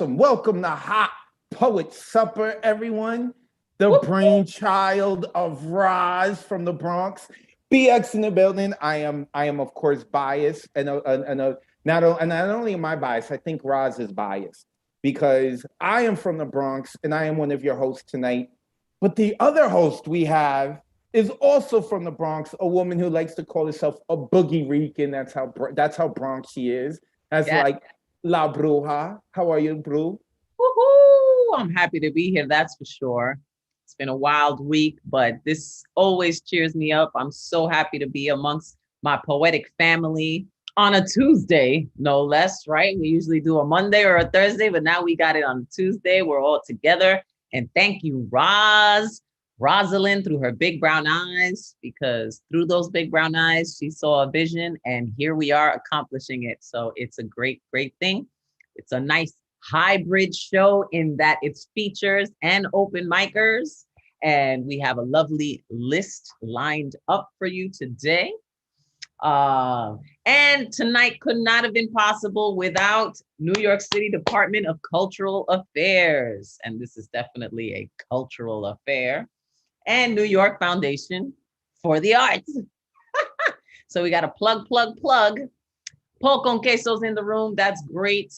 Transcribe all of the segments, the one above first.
Welcome to Hot Poet Supper, everyone. The Whoop, whoop. brainchild of Roz from the Bronx. BX in the building. I am of course biased, not only am I biased, I think Roz is biased because I am from the Bronx and I am one of your hosts tonight. But the other host we have is also from the Bronx, a woman who likes to call herself a boogie Rican. That's how Bronx she is. That's Yes. like La Bruja. How are you, Bru? Woohoo! I'm happy to be here, that's for sure. It's been a wild week, but this always cheers me up. I'm so happy to be amongst my poetic family on a Tuesday, no less, right? We usually do a Monday or a Thursday, but now we got it on a Tuesday. We're all together. And thank you, Rosalind, through her big brown eyes, because through those big brown eyes, she saw a vision, and here we are accomplishing it. So it's a great, great thing. It's a nice hybrid show in that it's features and open micers. And we have a lovely list lined up for you today. And tonight could not have been possible without New York City Department of Cultural Affairs. And this is definitely a cultural affair. And New York Foundation for the Arts. So we got a plug. Paul con Queso's in the room. That's great.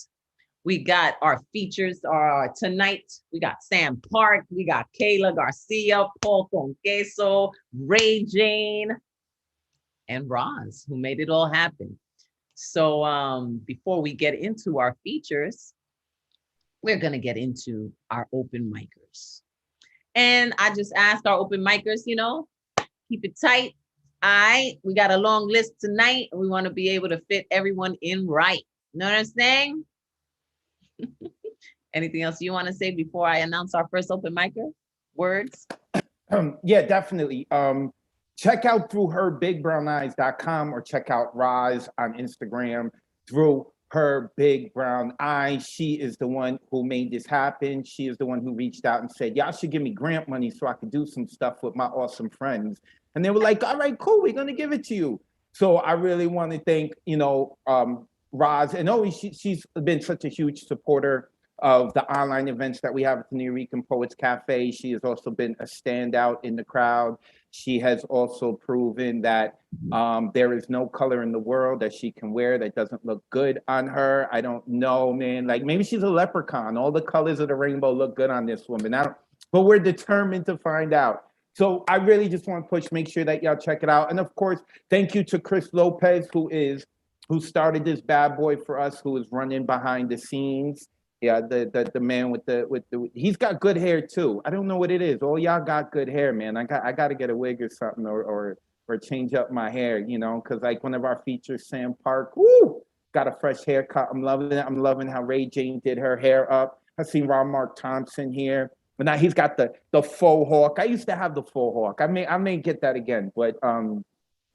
We got our features tonight. We got Sam Park. We got Kayla Garcia, Paul con Queso, Ray Jane, and Roz, who made it all happen. So before we get into our features, we're going to get into our open micers. And I just asked our open micers, keep it tight. All right, we got a long list tonight. We want to be able to fit everyone in right. You know what I'm saying? Anything else you want to say before I announce our first open micer? Words? Yeah, definitely. Check out through herbigbrowneyes.com or check out Roz on Instagram through her big brown eyes. She is the one who made this happen. She is the one who reached out and said, y'all should give me grant money so I could do some stuff with my awesome friends. And they were like, all right, cool, we're going to give it to you. So I really want to thank, Roz. And always she's been such a huge supporter of the online events that we have at the New Rican Poets Cafe. She has also been a standout in the crowd. She has also proven that there is no color in the world that she can wear that doesn't look good on her. I don't know, man. Like maybe she's a leprechaun. All the colors of the rainbow look good on this woman. But we're determined to find out. So I really just want to push, make sure that y'all check it out. And of course, thank you to Chris Lopez, who started this bad boy for us, who is running behind the scenes. Yeah, the man with the he's got good hair too. I don't know what it is. All y'all got good hair, man. I got to get a wig or something or change up my hair, because like one of our features, Sam Park, woo, got a fresh haircut. I'm loving it. I'm loving how Ray Jane did her hair up. I've seen Mark Thompson here, but now he's got the faux hawk. I used to have the faux hawk. I may get that again, but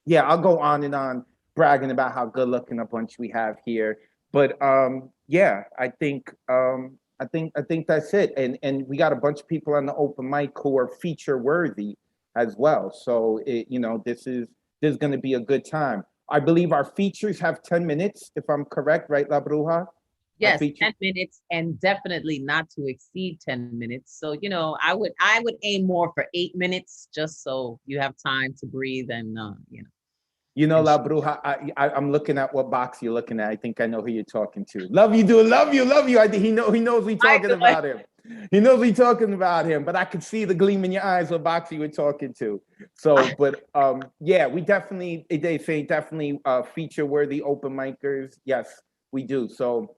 yeah, I'll go on and on bragging about how good looking a bunch we have here. But yeah, I think that's it. And we got a bunch of people on the open mic who are feature worthy as well. So this is going to be a good time. I believe our features have 10 minutes, if I'm correct, right, La Bruja? Yes, 10 minutes, and definitely not to exceed 10 minutes. So, I would aim more for 8 minutes, just so you have time to breathe and La Bruja, I'm looking at what box you're looking at. I think I know who you're talking to. Love you, dude. Love you, love you. He knows we talking about him. He knows we talking about him, but I could see the gleam in your eyes what box you were talking to. So, but yeah, we definitely, they say definitely feature worthy open micers. Yes, we do. So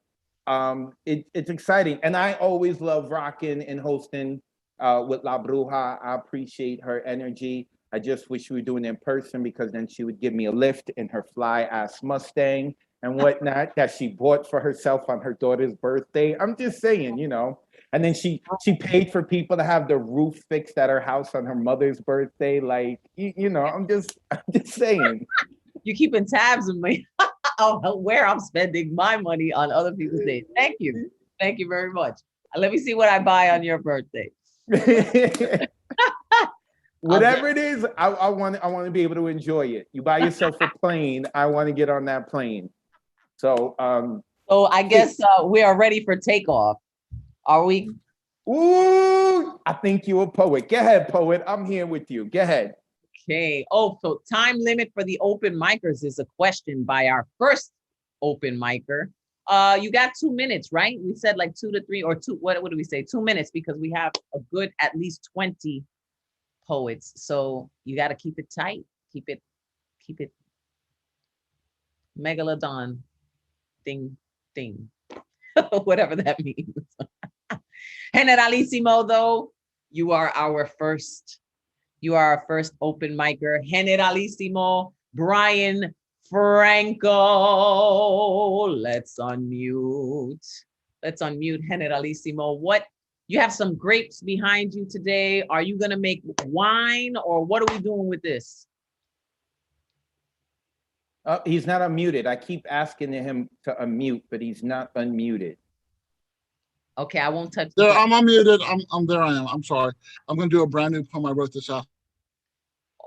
it's exciting. And I always love rocking and hosting with La Bruja. I appreciate her energy. I just wish we were doing it in person because then she would give me a lift in her fly ass Mustang and whatnot that she bought for herself on her daughter's birthday. I'm just saying, And then she paid for people to have the roof fixed at her house on her mother's birthday. Like, I'm just saying. You keeping tabs on me where I'm spending my money on other people's days. Thank you very much. Let me see what I buy on your birthday. Whatever it is, I want to be able to enjoy it. You buy yourself a plane, I want to get on that plane. So I guess we are ready for takeoff. Are we? Ooh, I think you a poet. Go ahead, poet. I'm here with you. Go ahead. Okay. Oh, so time limit for the open micers is a question by our first open micer. You got 2 minutes, right? We said like 2 to 3 or 2. What do we say? 2 minutes because we have a good at least 20 poets. So you got to keep it tight. Keep it megalodon thing, whatever that means. Generalissimo, though, you are our first open micer. Generalissimo, Brian Franco. Let's unmute Generalissimo. What, you have some grapes behind you today. Are you gonna make wine or what are we doing with this? He's not unmuted. I keep asking him to unmute, but he's not unmuted. Okay, I won't touch. There, I'm unmuted. I'm there. I am. I'm sorry. I'm going to do a brand new poem I wrote this afternoon.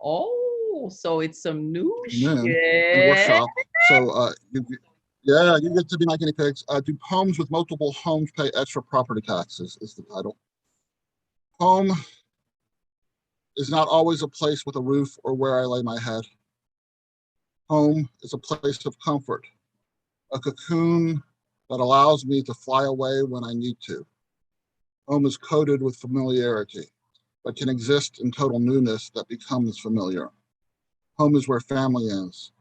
Oh, so it's some new In the shit. workshop. So, yeah, you get to be my guinea pigs. Do poems with multiple homes pay extra property taxes is the title. Home is not always a place with a roof or where I lay my head. Home is a place of comfort, a cocoon that allows me to fly away when I need to. Home is coated with familiarity, but can exist in total newness that becomes familiar. Home is where family is.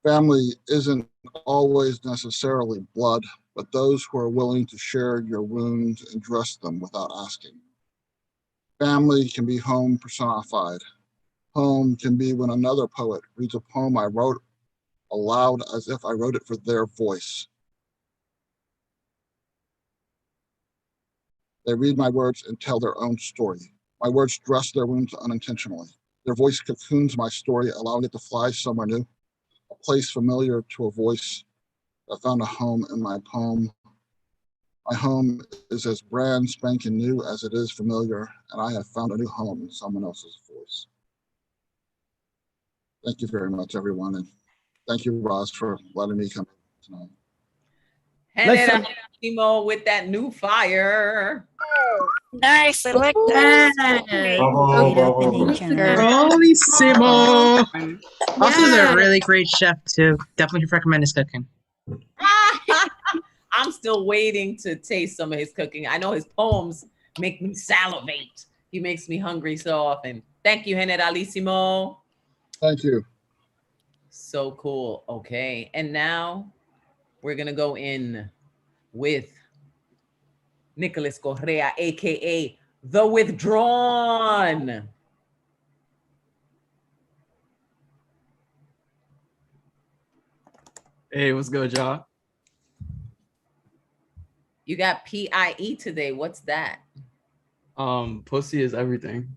Family isn't always necessarily blood, but those who are willing to share your wounds and dress them without asking. Family can be home personified. Home can be when another poet reads a poem I wrote aloud as if I wrote it for their voice. They read my words and tell their own story. My words dress their wounds unintentionally. Their voice cocoons my story, allowing it to fly somewhere new, a place familiar to a voice that found a home in my poem. My home is as brand spanking new as it is familiar, and I have found a new home in someone else's voice. Thank you very much, everyone, and thank you, Roz, for letting me come tonight. Generalissimo with that new fire. Nice, I like that. Great opening, General. Bravissimo. Also, he's Yeah. a really great chef too. Definitely recommend his cooking. I'm still waiting to taste some of his cooking. I know his poems make me salivate. He makes me hungry so often. Thank you, Generalissimo. Thank you. So cool. Okay, and now we're gonna go in with Nicholas Correa, aka The Withdrawn. Hey, what's good, y'all? You got PIE today. What's that? Pussy is everything.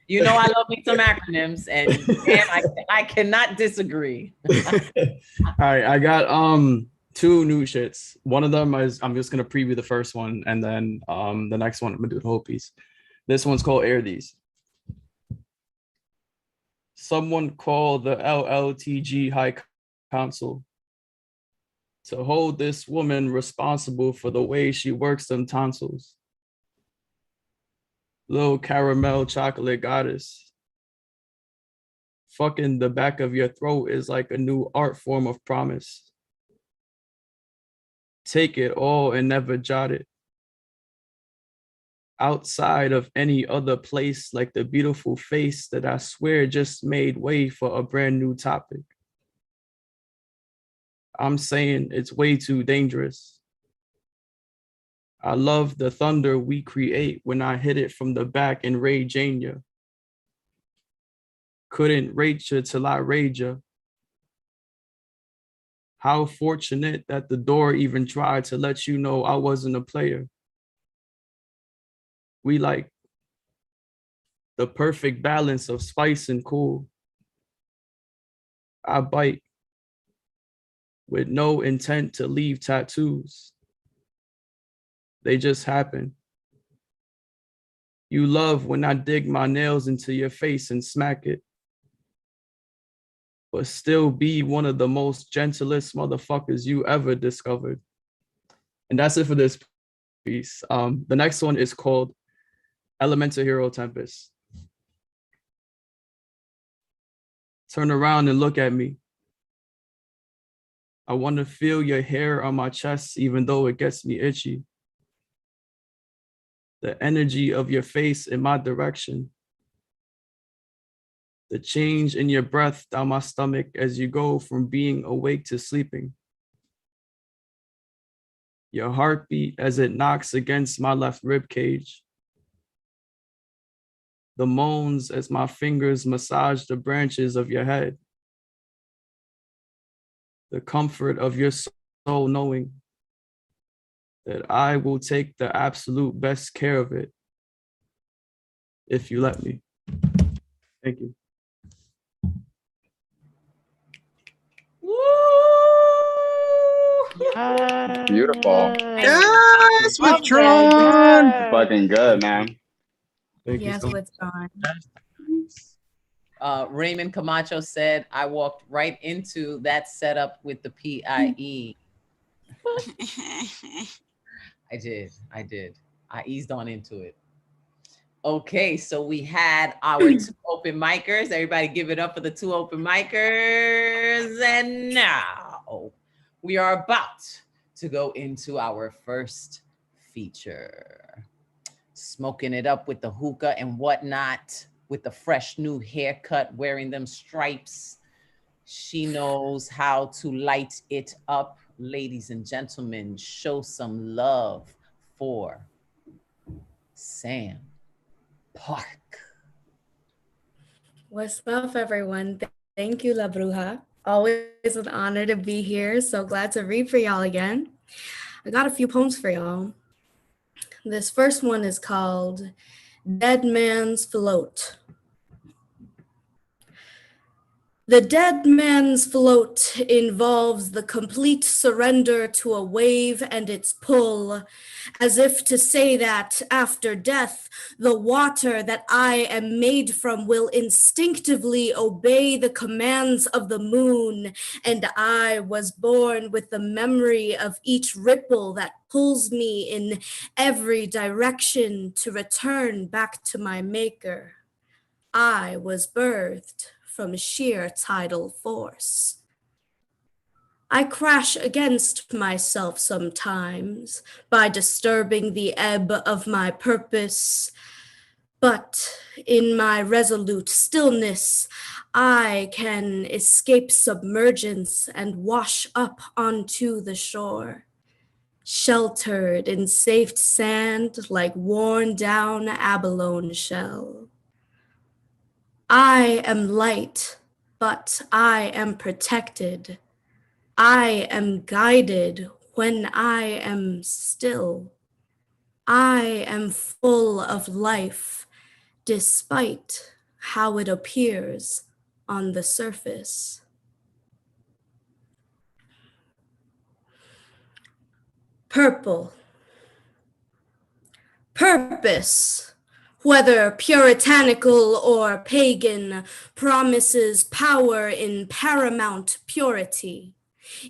You know I love me some acronyms, and damn, I cannot disagree. All right, I got 2 new shits. One of them is, I'm just gonna preview the first one, and then the next one I'm gonna do the whole piece. This one's called Air These. Someone call the LLTG High Council to hold this woman responsible for the way she works them tonsils. Little caramel chocolate goddess. Fucking the back of your throat is like a new art form of promise. Take it all and never jot it. Outside of any other place, like the beautiful face that I swear just made way for a brand new topic. I'm saying it's way too dangerous. I love the thunder we create when I hit it from the back and Ray Jane ya. Couldn't rate you till I rage ya. How fortunate that the door even tried to let you know I wasn't a player. We like the perfect balance of spice and cool. I bite with no intent to leave tattoos. They just happen. You love when I dig my nails into your face and smack it, but still be one of the most gentlest motherfuckers you ever discovered. And that's it for this piece. The next one is called Elemental Hero Tempest. Turn around and look at me. I want to feel your hair on my chest, even though it gets me itchy. The energy of your face in my direction. The change in your breath down my stomach as you go from being awake to sleeping. Your heartbeat as it knocks against my left rib cage. The moans as my fingers massage the branches of your head. The comfort of your soul knowing that I will take the absolute best care of it if you let me. Thank you. Beautiful. Yes, Love Withdrawn. that. Fucking good, man. Thank you Yes, so much. Withdrawn. Raymond Camacho said, I walked right into that setup with the PIE. I did. I eased on into it. Okay, so we had our 2 open micers. Everybody give it up for the 2 open micers. And now we are about to go into our first feature. Smoking it up with the hookah and whatnot, with the fresh new haircut, wearing them stripes. She knows how to light it up. Ladies and gentlemen, show some love for Sam Park. What's up, everyone? Thank you, La Bruja. Always an honor to be here. So glad to read for y'all again. I got a few poems for y'all. This first one is called Dead Man's Float. The dead man's float involves the complete surrender to a wave and its pull, as if to say that after death, the water that I am made from will instinctively obey the commands of the moon, and I was born with the memory of each ripple that pulls me in every direction to return back to my maker. I was birthed from sheer tidal force. I crash against myself sometimes by disturbing the ebb of my purpose, but in my resolute stillness, I can escape submergence and wash up onto the shore, sheltered in safe sand like worn down abalone shell. I am light, but I am protected. I am guided when I am still. I am full of life, despite how it appears on the surface. Purple. Purpose, whether puritanical or pagan, promises power in paramount purity.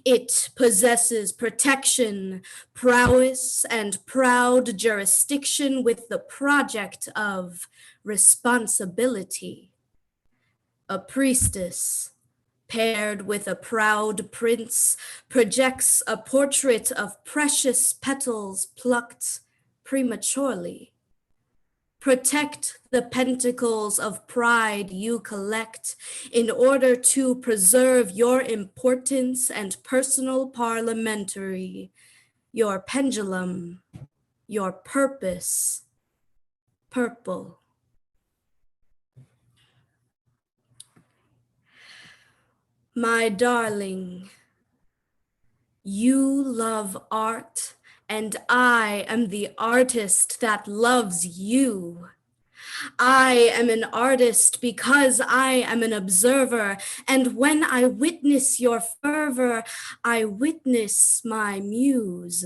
It possesses protection, prowess, and proud jurisdiction with the project of responsibility. A priestess, paired with a proud prince, projects a portrait of precious petals plucked prematurely. Protect the pentacles of pride you collect in order to preserve your importance and personal parliamentary, your pendulum, your purpose, purple. My darling, you love art, and I am the artist that loves you. I am an artist because I am an observer, and when I witness your fervor, I witness my muse.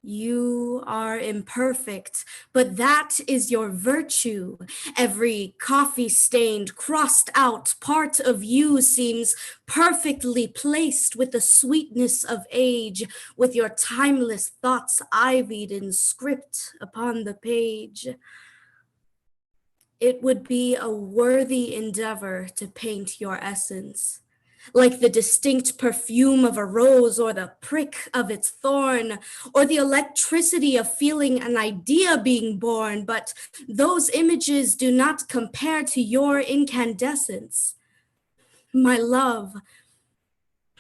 You are imperfect, but that is your virtue. Every coffee-stained, crossed-out part of you seems perfectly placed with the sweetness of age, with your timeless thoughts ivied in script upon the page. It would be a worthy endeavor to paint your essence, like the distinct perfume of a rose or the prick of its thorn, or the electricity of feeling an idea being born, but those images do not compare to your incandescence. My love,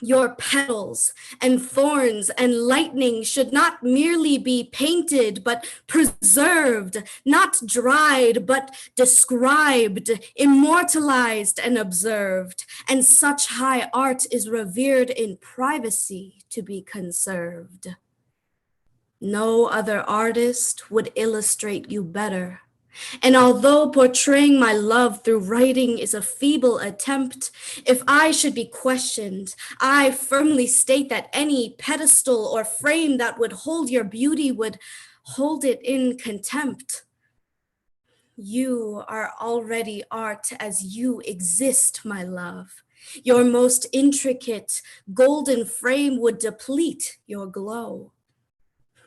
your petals and thorns and lightning should not merely be painted, but preserved, not dried, but described, immortalized, and observed. And such high art is revered in privacy to be conserved. No other artist would illustrate you better. And although portraying my love through writing is a feeble attempt, if I should be questioned, I firmly state that any pedestal or frame that would hold your beauty would hold it in contempt. You are already art as you exist, my love. Your most intricate golden frame would deplete your glow.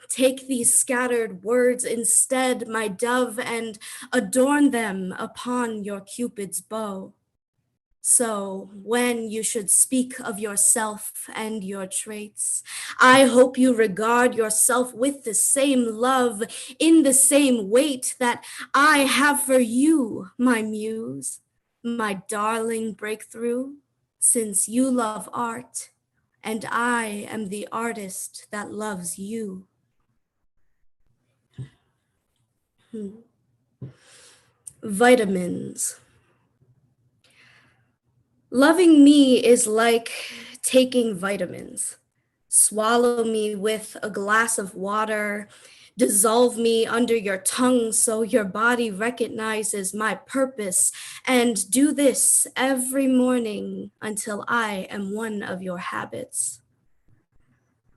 Take these scattered words instead, my dove, and adorn them upon your Cupid's bow. So when you should speak of yourself and your traits, I hope you regard yourself with the same love, in the same weight that I have for you, my muse, my darling breakthrough, since you love art, and I am the artist that loves you. Vitamins. Loving me is like taking vitamins. Swallow me with a glass of water, dissolve me under your tongue so your body recognizes my purpose, and do this every morning until I am one of your habits.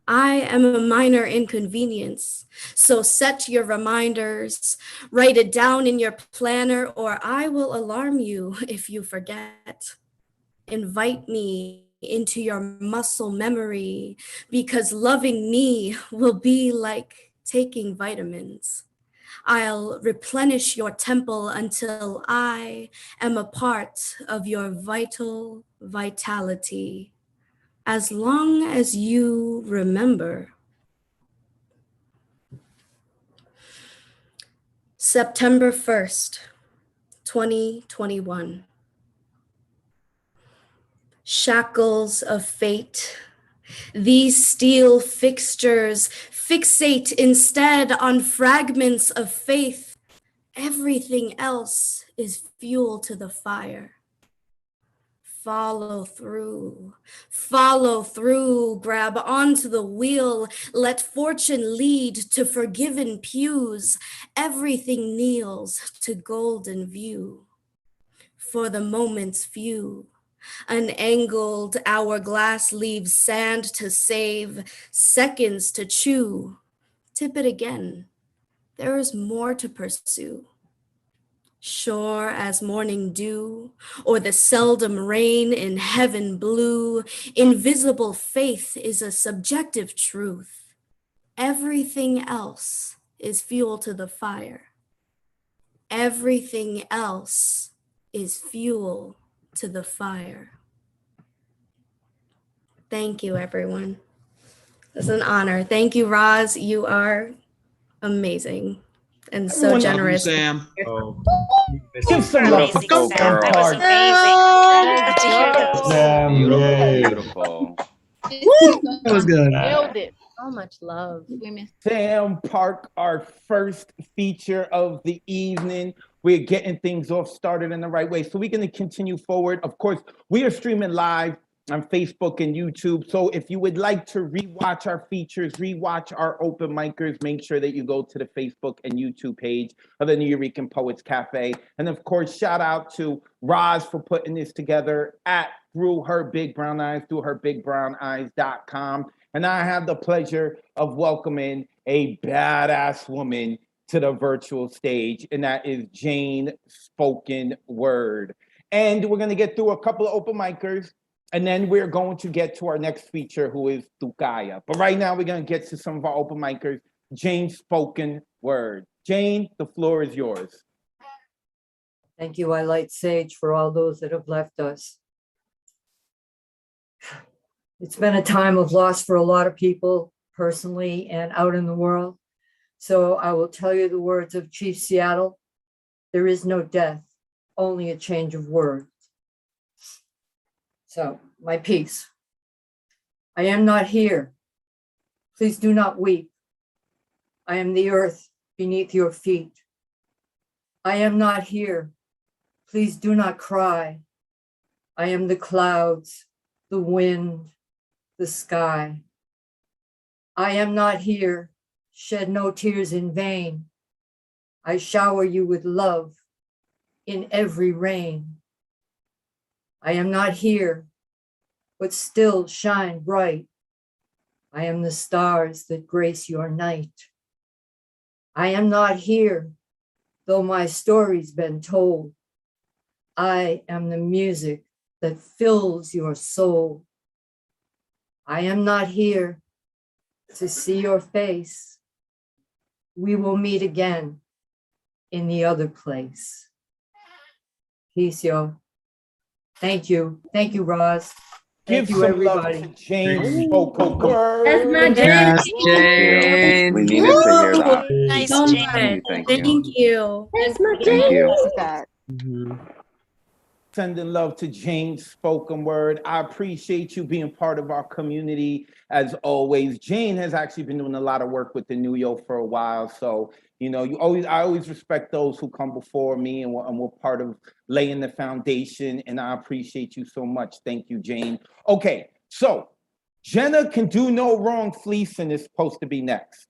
I am a minor inconvenience, so set your reminders, write it down in your planner, or I will alarm you if you forget. Invite me into your muscle memory, because loving me will be like taking vitamins. I'll replenish your temple until I am a part of your vital vitality. As long as you remember. September 1st, 2021. Shackles of fate. These steel fixtures fixate instead on fragments of faith. Everything else is fuel to the fire. Follow through, grab onto the wheel, let fortune lead to forgiven pews. Everything kneels to golden view. For the moment's few, an angled hourglass leaves sand to save, seconds to chew. Tip it again, there is more to pursue. Sure as morning dew, or the seldom rain in heaven blue, invisible faith is a subjective truth. Everything else is fuel to the fire. Everything else is fuel to the fire. Thank you, everyone. It's an honor. Thank you, Roz. You are amazing and so Everyone- generous. Sam. Give some love for Amazing, Sam Sam. That was Park. amazing. Good to hear those. Beautiful. That was good. Nailed it. So much love. We missed Sam Park, our first feature of the evening. We're getting things off started in the right way. So we're going to continue forward. Of course, we are streaming live on Facebook and YouTube. So if you would like to rewatch our features, rewatch our open micers, make sure that you go to the Facebook and YouTube page of the New Eurekan Poets Cafe. And of course, shout out to Roz for putting this together through her big brown eyes, through her bigbrowneyes.com. And I have the pleasure of welcoming a badass woman to the virtual stage, and that is Jane Spoken Word. And we're going to get through a couple of open micers, and then we're going to get to our next feature, who is Tukaya. But right now, we're going to get to some of our open micers. Jane Spoken Word. Jane, the floor is yours. Thank you, I light sage, for all those that have left us. It's been a time of loss for a lot of people, personally and out in the world. So I will tell you the words of Chief Seattle. There is no death, only a change of words. So, my piece. I am not here. Please do not weep. I am the earth beneath your feet. I am not here. Please do not cry. I am the clouds, the wind, the sky. I am not here. Shed no tears in vain. I shower you with love in every rain. I am not here, but still shine bright. I am the stars that grace your night. I am not here, though my story's been told. I am the music that fills your soul. I am not here to see your face. We will meet again in the other place. Peace, yo. Thank you. Thank you, Roz. Thank Give you, some love everybody. to Jane Spoken Word. That's my Jane. Yes, We Jane. needed to hear that. Nice, So Jane. much. Thank Thank you. you. That's my Thank Jane. you. Mhm. Sending love to Jane Spoken Word. I appreciate you being part of our community as always. Jane has actually been doing a lot of work with the New York for a while. So, you know, I always respect those who come before me and we're part of laying the foundation. And I appreciate you so much. Thank you, Jane. Okay, so Jenna Can Do No Wrong Fleecing is supposed to be next.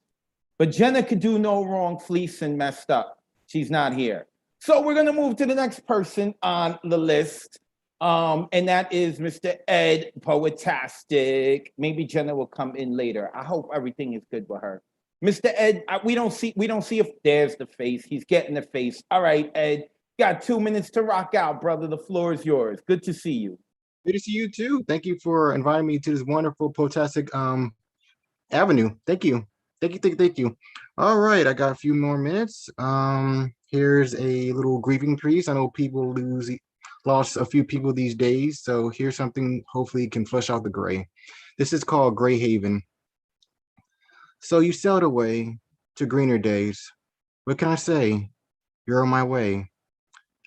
But Jenna Can Do No Wrong Fleecing messed up. She's not here. So we're going to move to the next person on the list, and that is Mr. Ed Poetastic. Maybe Jenna will come in later. I hope everything is good with her. Mr. Ed, we don't see if there's the face. He's getting the face. All right, Ed, got 2 minutes to rock out, brother. The floor is yours. Good to see you. Good to see you too. Thank you for inviting me to this wonderful Poetastic avenue. Thank you. Thank you. All right, I got a few more minutes. Here's a little grieving piece. I know people lost a few people these days, so here's something hopefully can flush out the gray. This is called Gray Haven. So you sailed away to greener days. What can I say? You're on my way.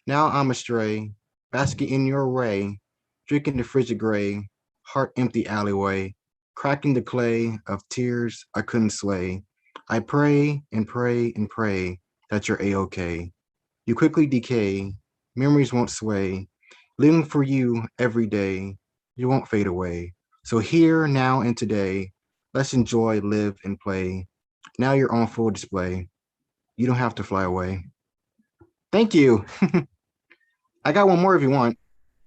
Now I'm astray, basking in your ray, drinking the frigid gray, heart empty alleyway, cracking the clay of tears I couldn't slay. I pray and pray and pray that you're A-okay. You quickly decay, memories won't sway, living for you every day, you won't fade away. So here, now, and today, let's enjoy, live, and play. Now you're on full display. You don't have to fly away. Thank you. I got one more if you want.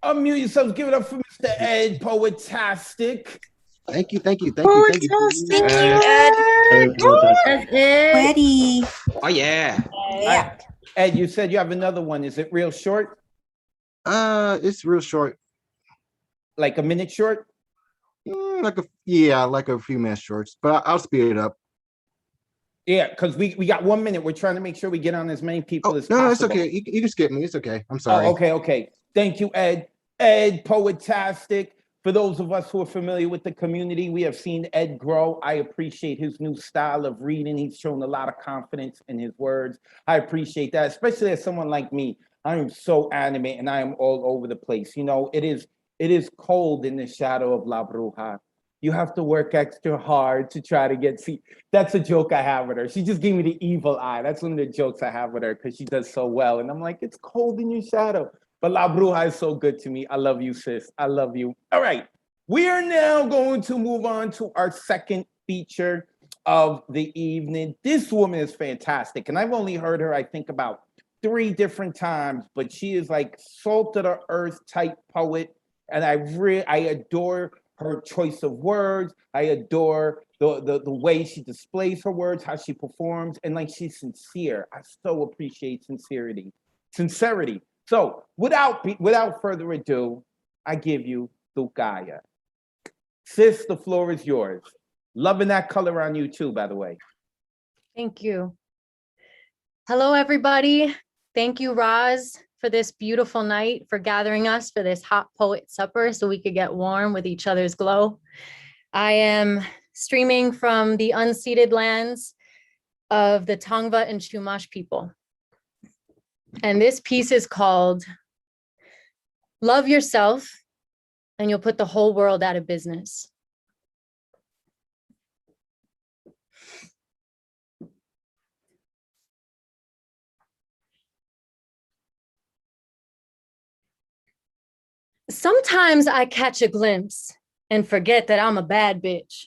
Unmute yourselves. Give it up for Mr. Ed Poetastic. Thank you. Thank you, Ed. That's it. Ready. Oh yeah. Yeah. Ed, you said you have another one. Is it real short? It's real short. Like a minute short? Like a few minutes shorts, but I'll speed it up. Yeah, because we got 1 minute. We're trying to make sure we get on as many people as possible. No, it's okay. You can skip me. It's okay. I'm sorry. Oh, okay. Thank you, Ed. Ed Poetastic. For those of us who are familiar with the community, we have seen Ed grow. I appreciate his new style of reading. He's shown a lot of confidence in his words. I appreciate that, especially as someone like me. I am so animate and I am all over the place. You know, it is cold in the shadow of La Bruja. You have to work extra hard to try to see. That's a joke I have with her. She just gave me the evil eye. That's one of the jokes I have with her because she does so well. And I'm like, it's cold in your shadow. But La Bruja is so good to me. I love you, sis. I love you. All right. We are now going to move on to our second feature of the evening. This woman is fantastic. And I've only heard her, I think, about 3 different times. But she is like salt of the earth type poet. And I adore her choice of words. I adore the way she displays her words, how she performs, and like she's sincere. I so appreciate sincerity. So without further ado, I give you Thukaya. Sis, the floor is yours. Loving that color on you too, by the way. Thank you. Hello, everybody. Thank you, Roz, for this beautiful night, for gathering us for this hot poet supper so we could get warm with each other's glow. I am streaming from the unceded lands of the Tongva and Chumash people. And this piece is called Love Yourself, and you'll put the whole world out of business. Sometimes I catch a glimpse and forget that I'm a bad bitch.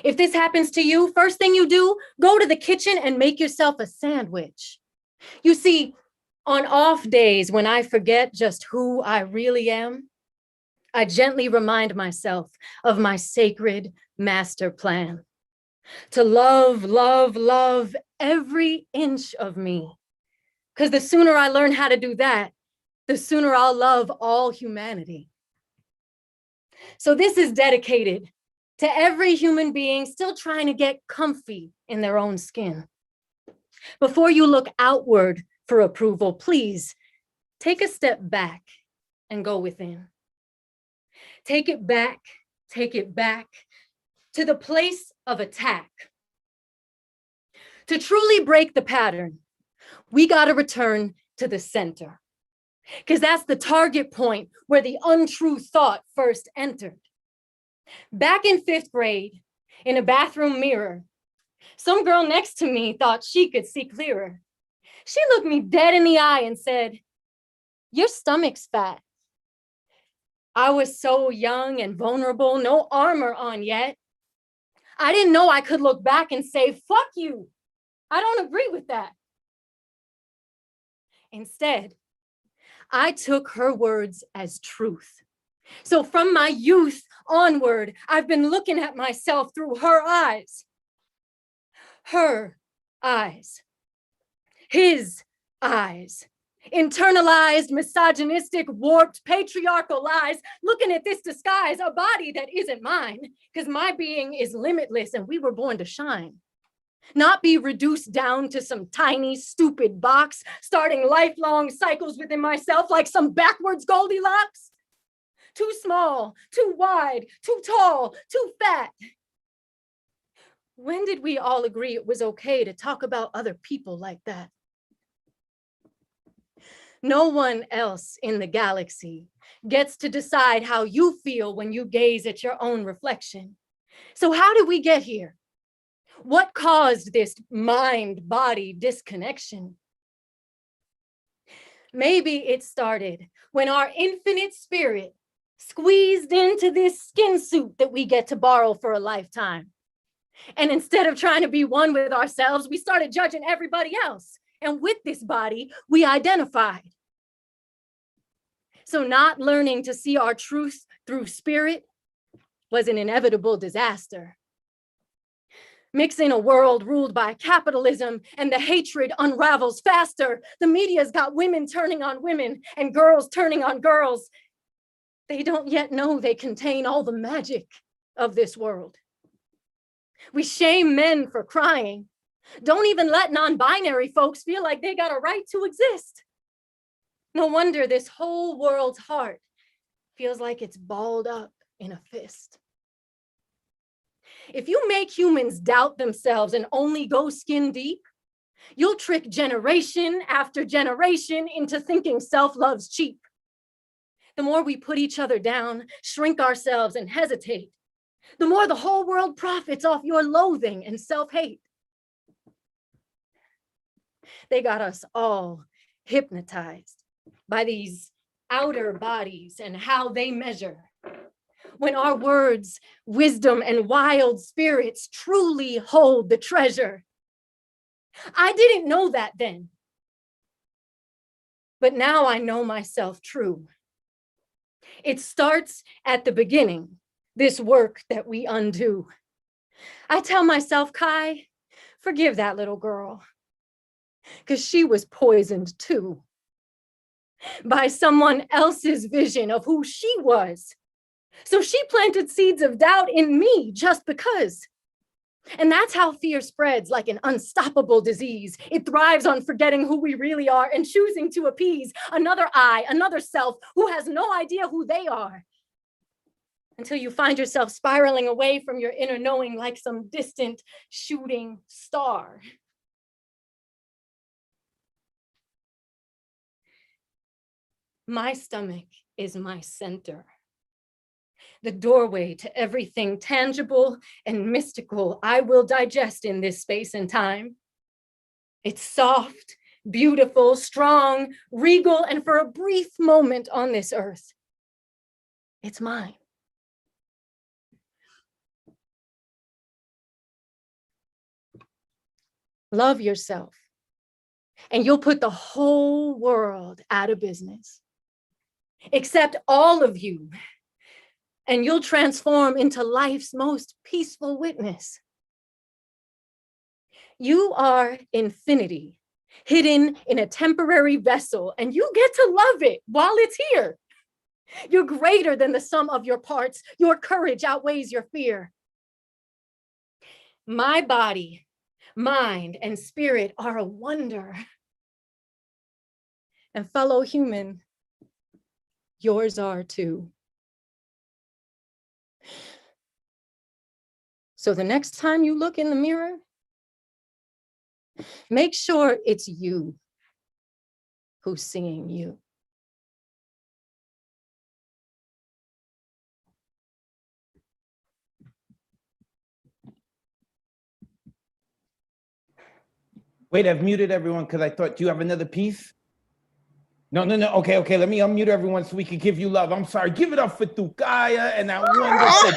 If this happens to you, first thing you do, go to the kitchen and make yourself a sandwich. You see, on off days when I forget just who I really am, I gently remind myself of my sacred master plan. To love, love, love every inch of me. Because the sooner I learn how to do that, the sooner I'll love all humanity. So this is dedicated to every human being still trying to get comfy in their own skin. Before you look outward for approval, please take a step back and go within. Take it back to the place of attack. To truly break the pattern, we got to return to the center, because that's the target point where the untrue thought first entered. Back in 5th grade, in a bathroom mirror, some girl next to me thought she could see clearer. She looked me dead in the eye and said, "Your stomach's fat." I was so young and vulnerable, no armor on yet. I didn't know I could look back and say, "Fuck you. I don't agree with that." Instead, I took her words as truth. So from my youth onward, I've been looking at myself through her eyes. Her eyes. His eyes. Internalized, misogynistic, warped, patriarchal lies, looking at this disguise, a body that isn't mine, because my being is limitless and we were born to shine. Not be reduced down to some tiny, stupid box, starting lifelong cycles within myself like some backwards Goldilocks. Too small, too wide, too tall, too fat. When did we all agree it was okay to talk about other people like that? No one else in the galaxy gets to decide how you feel when you gaze at your own reflection. So how did we get here? What caused this mind-body disconnection? Maybe it started when our infinite spirit squeezed into this skin suit that we get to borrow for a lifetime. And instead of trying to be one with ourselves, we started judging everybody else. And with this body, we identified. So not learning to see our truth through spirit was an inevitable disaster. Mixing a world ruled by capitalism and the hatred unravels faster. The media's got women turning on women and girls turning on girls. They don't yet know they contain all the magic of this world. We shame men for crying. Don't even let non-binary folks feel like they got a right to exist. No wonder this whole world's heart feels like it's balled up in a fist. If you make humans doubt themselves and only go skin deep, you'll trick generation after generation into thinking self-love's cheap. The more we put each other down, shrink ourselves and hesitate, the more the whole world profits off your loathing and self-hate. They got us all hypnotized by these outer bodies and how they measure. When our words, wisdom, and wild spirits truly hold the treasure. I didn't know that then, but now I know myself true. It starts at the beginning this work that we undo. I tell myself, Kai, forgive that little girl, because she was poisoned too by someone else's vision of who she was. So she planted seeds of doubt in me just because. And that's how fear spreads like an unstoppable disease. It thrives on forgetting who we really are and choosing to appease another I, another self who has no idea who they are. Until you find yourself spiraling away from your inner knowing like some distant shooting star. My stomach is my center, the doorway to everything tangible and mystical I will digest in this space and time. It's soft, beautiful, strong, regal, and for a brief moment on this earth, it's mine. Love yourself, and you'll put the whole world out of business. Accept all of you, and you'll transform into life's most peaceful witness. You are infinity, hidden in a temporary vessel, and you get to love it while it's here. You're greater than the sum of your parts. Your courage outweighs your fear. My body, mind, and spirit are a wonder. And fellow human, yours are too. So the next time you look in the mirror, make sure it's you who's seeing you. Wait, I've muted everyone because I thought, do you have another piece? No. Okay. Let me unmute everyone so we can give you love. I'm sorry. Give it up for Tukaya and that wonderful.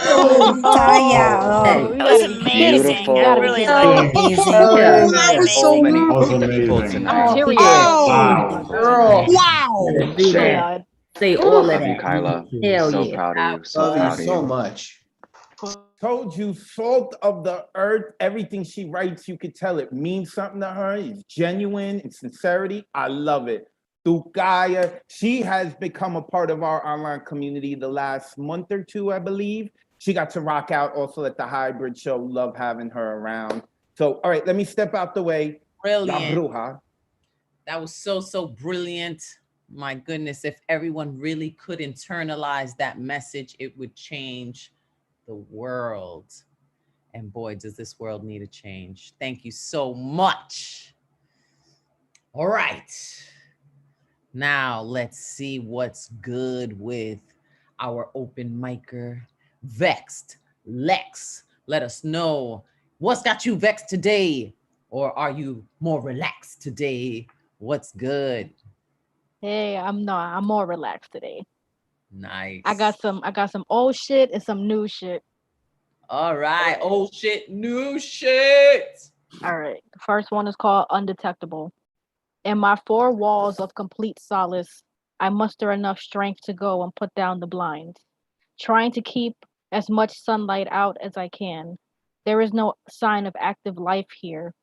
That was amazing. Beautiful. I really Oh, liked it. amazing. Yes. That was So so many moving. people amazing. tonight. Oh, Girl. wow. Say Say all of Love you, that. Kyla. Hell So yeah. proud of you. So Love you proud of so you. much. Told you, salt of the earth. Everything she writes, you could tell it means something to her. It's genuine, it's sincerity. I love it. Tukaya, she has become a part of our online community the last month or two, I believe. She got to rock out also at the hybrid show. Love having her around. So, all right, let me step out the way. La Brilliant. Bruja. That was so brilliant. My goodness, if everyone really could internalize that message, it would change the world. And boy, does this world need a change. Thank you so much. All right. Now let's see what's good with our open micer, Vexed. Lex, let us know what's got you vexed today, or are you more relaxed today? What's good? Hey, I'm more relaxed today. Nice. I got some old shit and some new shit. All right. Old shit, new shit. All right. The first one is called Undetectable. In my four walls of complete solace, I muster enough strength to go and put down the blinds, trying to keep as much sunlight out as I can. There is no sign of active life here.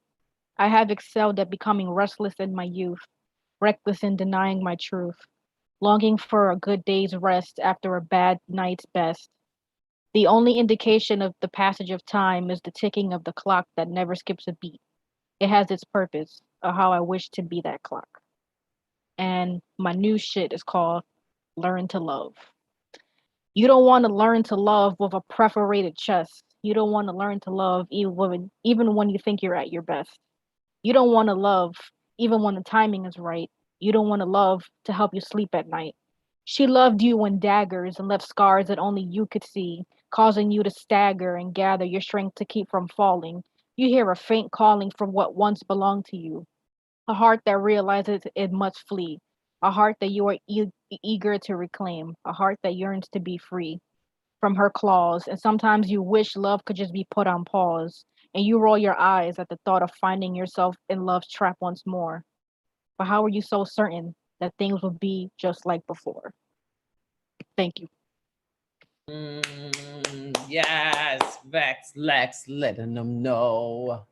I have excelled at becoming restless in my youth, reckless in denying my truth, longing for a good day's rest after a bad night's best. The only indication of the passage of time is the ticking of the clock that never skips a beat. It has its purpose, or how I wish to be that clock. And my new shit is called Learn to Love. You don't want to learn to love with a perforated chest. You don't want to learn to love even when you think you're at your best. You don't want to love even when the timing is right. You don't want to love to help you sleep at night. She loved you in daggers and left scars that only you could see, causing you to stagger and gather your strength to keep from falling. You hear a faint calling from what once belonged to you. A heart that realizes it must flee. A heart that you are eager to reclaim. A heart that yearns to be free from her claws. And sometimes you wish love could just be put on pause. And you roll your eyes at the thought of finding yourself in love's trap once more. But how are you so certain that things will be just like before? Thank you. Yes, Vex, Lex, letting them know.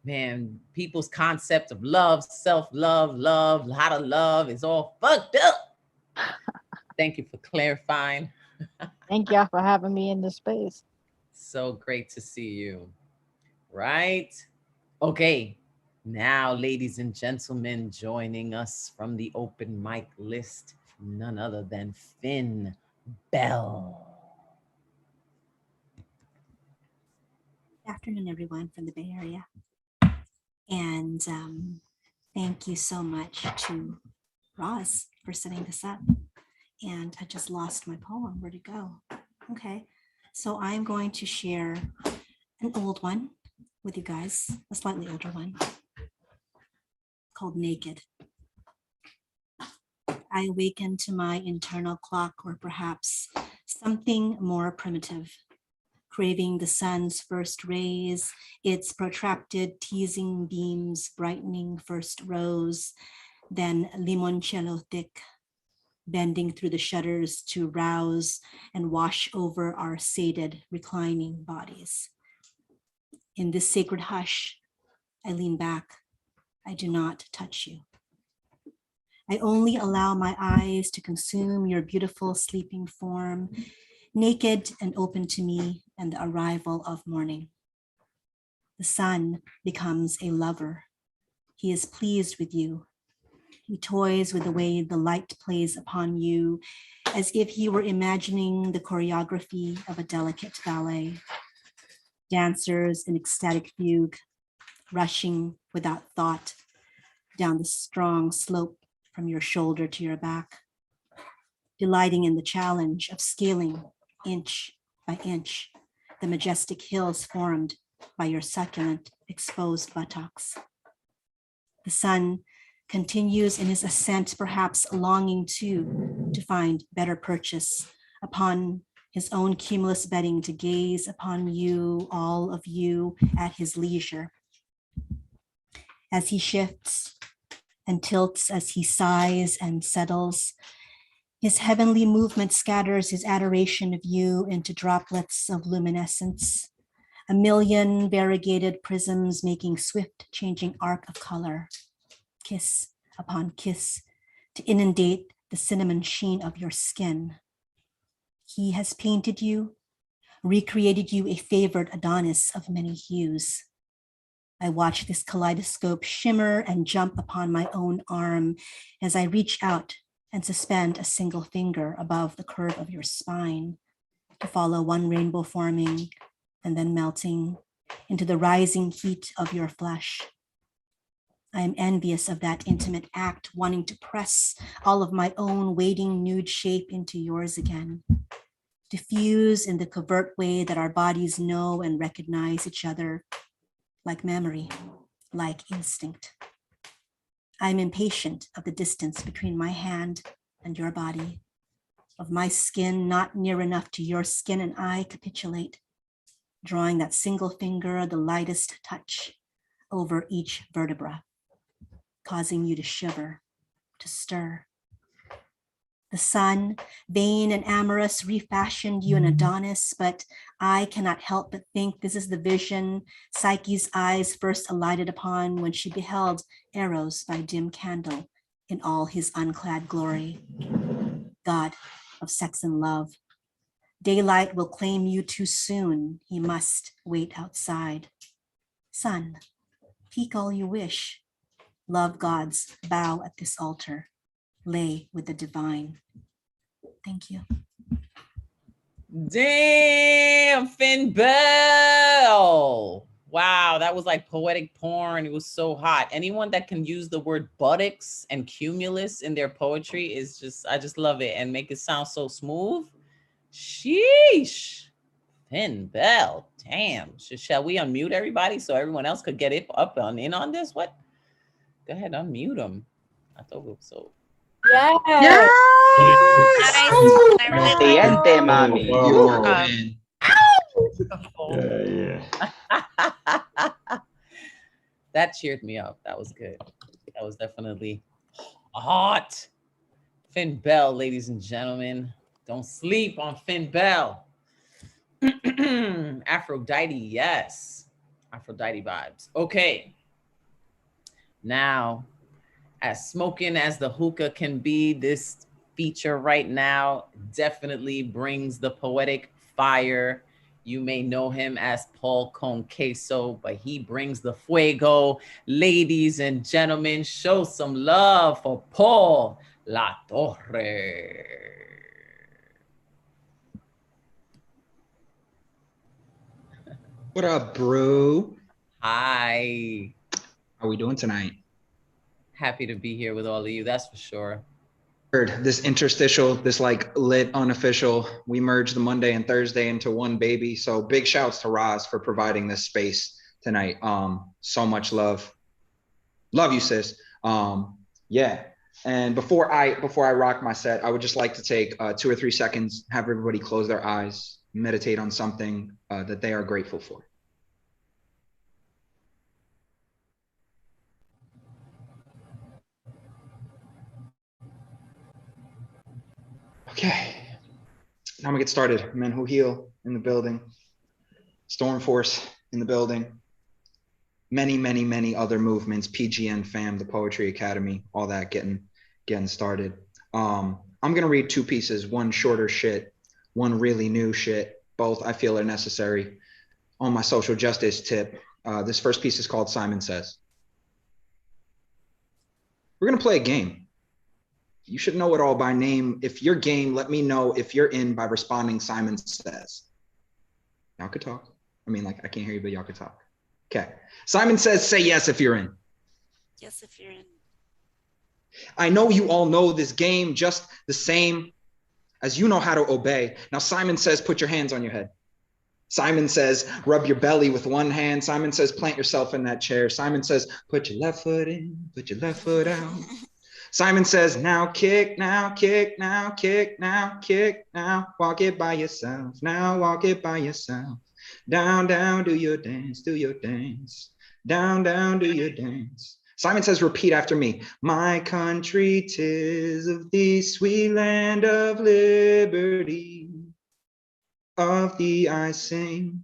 Man, people's concept of love, self-love, love, how to love is all fucked up. Thank you for clarifying. Thank y'all for having me in this space. So great to see you. Right? Okay. Now, ladies and gentlemen, joining us from the open mic list, none other than Finn Bell. Good afternoon, everyone from the Bay Area. And thank you so much to Roz for setting this up. And I just lost my poem. Where'd it go? Okay. So I'm going to share an old one with you guys, a slightly older one called Naked. I awaken to my internal clock, or perhaps something more primitive, craving the sun's first rays, its protracted teasing beams brightening first rose, then limoncello thick, bending through the shutters to rouse and wash over our sated, reclining bodies. In this sacred hush, I lean back. I do not touch you. I only allow my eyes to consume your beautiful sleeping form, naked and open to me and the arrival of morning. The sun becomes a lover. He is pleased with you. He toys with the way the light plays upon you, as if he were imagining the choreography of a delicate ballet. Dancers in ecstatic fugue, rushing without thought down the strong slope from your shoulder to your back, delighting in the challenge of scaling inch by inch the majestic hills formed by your succulent exposed buttocks. The sun continues in his ascent, perhaps longing to find better purchase upon his own cumulus bedding, to gaze upon you, all of you, at his leisure. As he shifts and tilts, as he sighs and settles, his heavenly movement scatters his adoration of you into droplets of luminescence, a million variegated prisms making swift changing arc of color, kiss upon kiss, to inundate the cinnamon sheen of your skin. He has painted you, recreated you a favored Adonis of many hues. I watch this kaleidoscope shimmer and jump upon my own arm as I reach out and suspend a single finger above the curve of your spine to follow one rainbow forming and then melting into the rising heat of your flesh. I am envious of that intimate act, wanting to press all of my own waiting nude shape into yours again, to fuse in the covert way that our bodies know and recognize each other, like memory, like instinct. I am impatient of the distance between my hand and your body, of my skin not near enough to your skin, and I capitulate, drawing that single finger, the lightest touch, over each vertebra, causing you to shiver, to stir. The sun, vain and amorous, refashioned you an Adonis, but I cannot help but think this is the vision Psyche's eyes first alighted upon when she beheld Eros by dim candle in all his unclad glory. God of sex and love, daylight will claim you too soon. He must wait outside. Sun, peek all you wish. Love gods bow at this altar. Lay with the divine. Thank you. Damn, Finn Bell. Wow, that was like poetic porn. It was so hot. Anyone that can use the word buttocks and cumulus in their poetry is just, I just love it, and make it sound so smooth. Sheesh. Finn Bell. Damn. Shall we unmute everybody so everyone else could get it up on in on this? What? Go ahead, unmute them. I thought it was so. Yeah. Nice. I really like Siguiente, mami. That cheered me up. That was good. That was definitely hot. Finn Bell, ladies and gentlemen. Don't sleep on Finn Bell. Aphrodite, yes. Aphrodite vibes. Okay. Now, as smoking as the hookah can be, this feature right now definitely brings the poetic fire. You may know him as Paul Con Queso, but he brings the fuego. Ladies and gentlemen, show some love for Paul La Torre. What up, bro? Hi. How we doing tonight? Happy to be here with all of you, that's for sure. This interstitial, this like lit unofficial, we merged the Monday and Thursday into one baby. So big shouts to Roz for providing this space tonight. So much love. Love you, sis. Yeah. And before I rock my set, I would just like to take 2 or 3 seconds, have everybody close their eyes, meditate on something that they are grateful for. Okay, now I'm gonna get started. Men Who Heal in the building. Storm Force in the building. Many, many, many other movements. PGN fam, the Poetry Academy, all that getting started. I'm gonna read 2 pieces, one shorter shit, one really new shit. Both I feel are necessary on my social justice tip. This first piece is called Simon Says. We're gonna play a game. You should know it all by name. If you're game, let me know if you're in by responding Simon Says. Y'all could talk. I mean, like, I can't hear you, but y'all could talk. Okay. Simon Says, say yes if you're in. Yes, if you're in. I know you all know this game just the same as you know how to obey. Now, Simon Says, put your hands on your head. Simon Says, rub your belly with one hand. Simon Says, plant yourself in that chair. Simon Says, put your left foot in, put your left foot out. Simon Says, now kick, now kick, now kick, now kick, now walk it by yourself, now walk it by yourself. Down, down, do your dance, do your dance. Down, down, do your dance. Simon Says, repeat after me. My country, 'tis of thee, sweet land of liberty. Of thee I sing.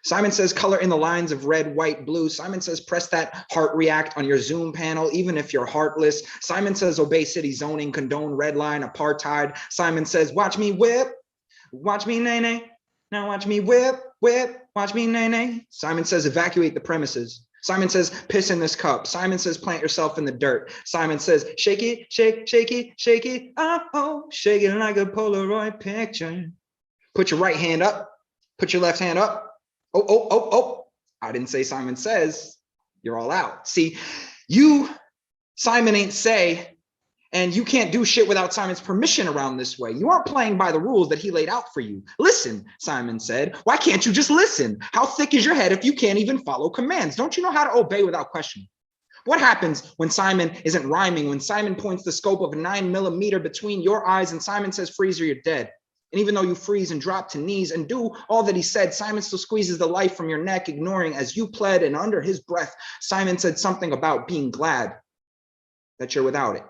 Simon Says, color in the lines of red, white, blue. Simon Says, press that heart react on your Zoom panel, even if you're heartless. Simon Says, obey city zoning, condone red line, apartheid. Simon Says, watch me whip, watch me nay nay. Now watch me whip, whip, watch me nay nay. Simon Says, evacuate the premises. Simon Says, piss in this cup. Simon Says, plant yourself in the dirt. Simon Says, shake it, shake, shake it, shake it. Oh, shake it like a Polaroid picture. Put your right hand up, put your left hand up. Oh, I didn't say Simon Says, you're all out. See, you, Simon ain't say, and you can't do shit without Simon's permission around this way. You aren't playing by the rules that he laid out for you. Listen, Simon said, why can't you just listen? How thick is your head if you can't even follow commands? Don't you know how to obey without question? What happens when Simon isn't rhyming, when Simon points the scope of a 9mm between your eyes and Simon says, freeze or you're dead? And even though you freeze and drop to knees and do all that he said, Simon still squeezes the life from your neck, ignoring as you pled, and under his breath, Simon said something about being glad that you're without it.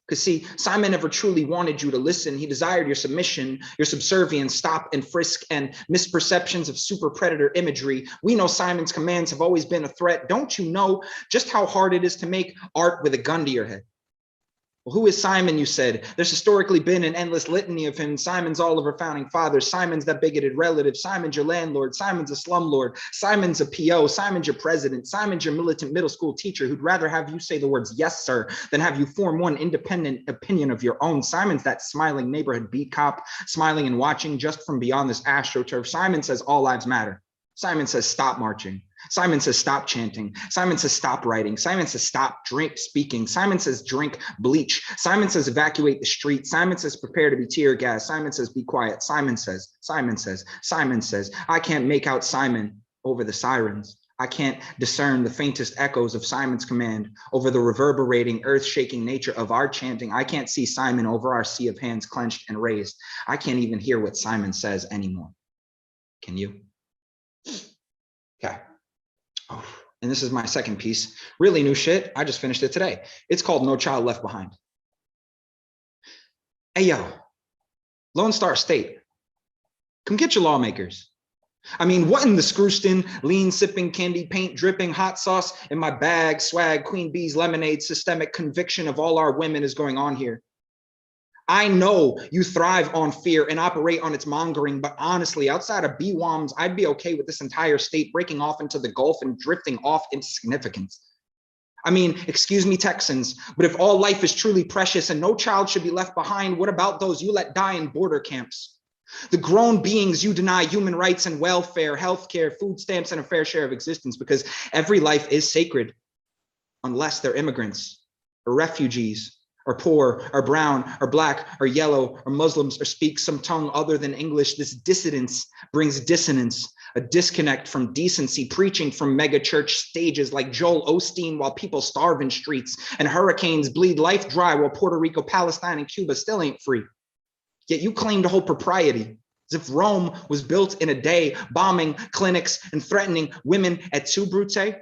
Because see, Simon never truly wanted you to listen. He desired your submission, your subservience, stop and frisk, and misperceptions of super predator imagery. We know Simon's commands have always been a threat. Don't you know just how hard it is to make art with a gun to your head? Well, who is Simon, you said? There's historically been an endless litany of him. Simon's all of our founding fathers. Simon's that bigoted relative. Simon's your landlord. Simon's a slumlord. Simon's a PO. Simon's your president. Simon's your militant middle school teacher who'd rather have you say the words, yes, sir, than have you form one independent opinion of your own. Simon's that smiling neighborhood beat cop, smiling and watching just from beyond this astroturf. Simon says all lives matter. Simon says stop marching. Simon says stop chanting. Simon says stop writing. Simon says stop speaking. Simon says drink bleach. Simon says evacuate the street. Simon says prepare to be tear gas. Simon says be quiet. Simon says, I can't make out Simon over the sirens. I can't discern the faintest echoes of Simon's command over the reverberating, earth-shaking nature of our chanting. I can't see Simon over our sea of hands clenched and raised. I can't even hear what Simon says anymore. Can you? Okay. Oh, and this is my second piece. Really new shit. I just finished it today. It's called No Child Left Behind. Hey, yo. Lone Star State. Come get your lawmakers. I mean, what in the Screwston, lean sipping, candy paint dripping, hot sauce in my bag, swag, Queen Bee's lemonade, systemic conviction of all our women is going on here? I know you thrive on fear and operate on its mongering, but honestly, outside of BWOMs, I'd be okay with this entire state breaking off into the Gulf and drifting off into significance. I mean, excuse me, Texans, but if all life is truly precious and no child should be left behind, what about those you let die in border camps? The grown beings you deny human rights and welfare, healthcare, food stamps, and a fair share of existence, because every life is sacred unless they're immigrants or refugees or poor or brown or black or yellow or Muslims or speak some tongue other than English. This dissidence brings dissonance, a disconnect from decency, preaching from mega church stages like Joel Osteen while people starve in streets and hurricanes bleed life dry while Puerto Rico, Palestine, and Cuba still ain't free. Yet you claim to hold propriety, as if Rome was built in a day, bombing clinics and threatening women at Sue Brute,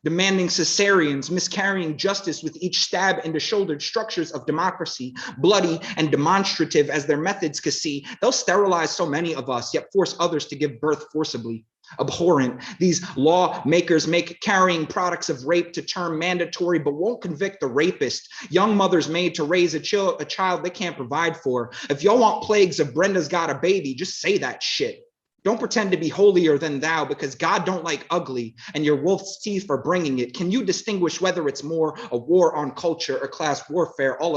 demanding cesareans, miscarrying justice with each stab into shouldered structures of democracy, bloody and demonstrative as their methods can see. They'll sterilize so many of us, yet force others to give birth forcibly. Abhorrent. These lawmakers make carrying products of rape to term mandatory, but won't convict the rapist. Young mothers made to raise a child they can't provide for. If y'all want plagues of Brenda's got a baby, just say that shit. Don't pretend to be holier than thou, because God don't like ugly and your wolf's teeth are bringing it. Can you distinguish whether it's more a war on culture or class warfare, all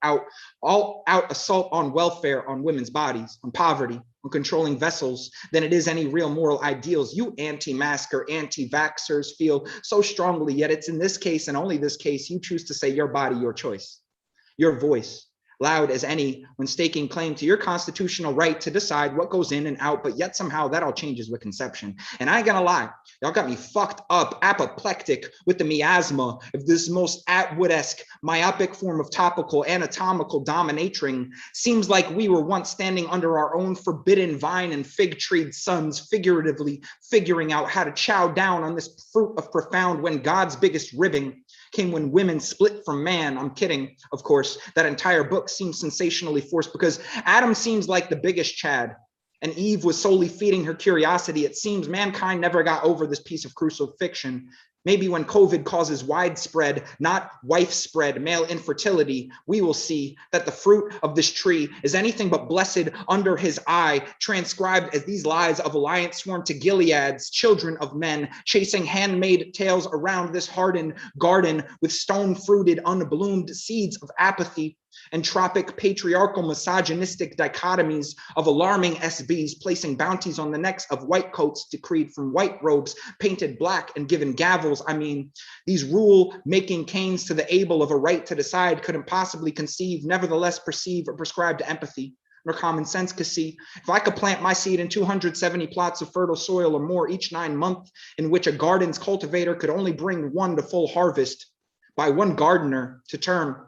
out assault on welfare, on women's bodies, on poverty, on controlling vessels, than it is any real moral ideals? You anti-masker, anti-vaxxers feel so strongly, yet it's in this case and only this case you choose to say your body, your choice, your voice, loud as any, when staking claim to your constitutional right to decide what goes in and out, but yet somehow that all changes with conception. And I ain't gonna lie, y'all got me fucked up, apoplectic with the miasma of this most Atwood-esque, myopic form of topical, anatomical dominating. Seems like we were once standing under our own forbidden vine and fig-treed suns, figuratively figuring out how to chow down on this fruit of profound, when God's biggest ribbing came when women split from man. I'm kidding, of course. That entire book seems sensationally forced because Adam seems like the biggest Chad and Eve was solely feeding her curiosity. It seems mankind never got over this piece of crucifixion. Maybe when COVID causes widespread, not wife-spread, male infertility, we will see that the fruit of this tree is anything but blessed under his eye, transcribed as these lies of alliance sworn to Gilead's children of men, chasing handmade tales around this hardened garden with stone-fruited, unbloomed seeds of apathy, and tropic patriarchal misogynistic dichotomies of alarming SBs, placing bounties on the necks of white coats decreed from white robes painted black and given gavels. I mean, these rule-making canes to the able of a right to decide couldn't possibly conceive, nevertheless perceive or prescribe to empathy, nor common sense could see. If I could plant my seed in 270 plots of fertile soil or more each 9 months, in which a garden's cultivator could only bring one to full harvest by one gardener to term,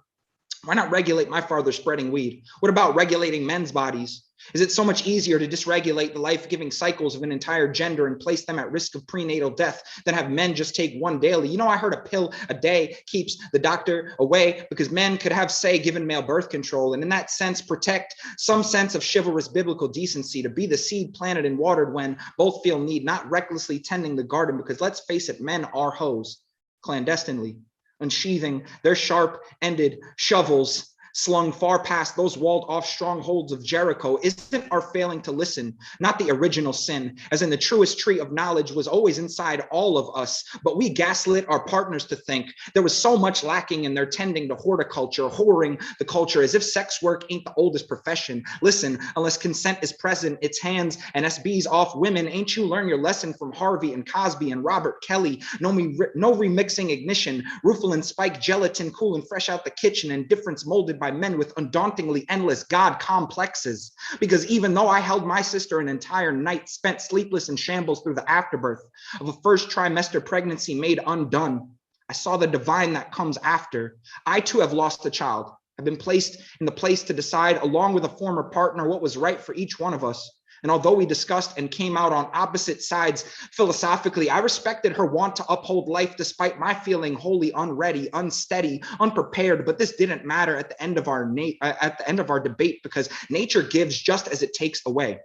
why not regulate my farther spreading weed? What about regulating men's bodies? Is it so much easier to dysregulate the life-giving cycles of an entire gender and place them at risk of prenatal death than have men just take one daily? You know, I heard a pill a day keeps the doctor away because men could have say given male birth control, and in that sense protect some sense of chivalrous biblical decency, to be the seed planted and watered when both feel need, not recklessly tending the garden, because let's face it, men are hoes clandestinely, unsheathing their sharp-ended shovels slung far past those walled-off strongholds of Jericho. Isn't our failing to listen not the original sin, as in the truest tree of knowledge was always inside all of us, but we gaslit our partners to think there was so much lacking in their tending to horticulture, whoring the culture, as if sex work ain't the oldest profession. Listen, unless consent is present, it's hands and SBs off women. Ain't you learn your lesson from Harvey and Cosby and Robert Kelly? No remixing ignition, Rufalin spike gelatin cool and fresh out the kitchen, and difference molded by men with undauntingly endless God complexes. Because even though I held my sister an entire night, spent sleepless in shambles through the afterbirth of a first trimester pregnancy made undone, I saw the divine that comes after. I too have lost a child. I've been placed in the place to decide, along with a former partner, what was right for each one of us. And although we discussed and came out on opposite sides philosophically, I respected her want to uphold life despite my feeling wholly unready, unsteady, unprepared. But this didn't matter at the end of our debate, because nature gives just as it takes away.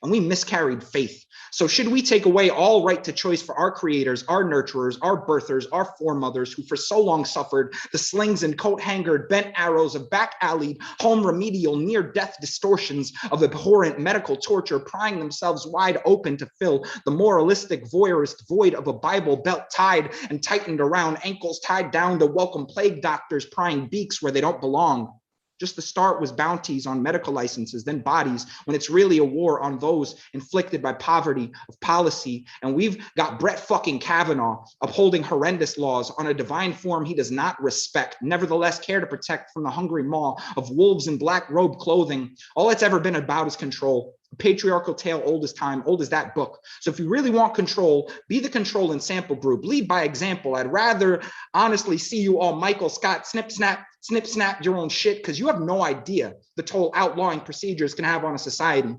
And we miscarried faith. So should we take away all right to choice for our creators, our nurturers, our birthers, our foremothers, who for so long suffered the slings and coat-hangered bent arrows of back-alleyed, home remedial, near-death distortions of abhorrent medical torture, prying themselves wide open to fill the moralistic voyeurist void of a Bible belt tied and tightened around, ankles tied down to welcome plague doctors prying beaks where they don't belong? Just the start was bounties on medical licenses, then bodies, when it's really a war on those inflicted by poverty of policy. And we've got Brett fucking Kavanaugh upholding horrendous laws on a divine form he does not respect, nevertheless care to protect from the hungry maw of wolves in black robe clothing. All it's ever been about is control. A patriarchal tale old as time, old as that book. So if you really want control, be the control and sample group. Lead by example. I'd rather honestly see you all Michael Scott snip snap your own shit, because you have no idea the toll outlawing procedures can have on a society.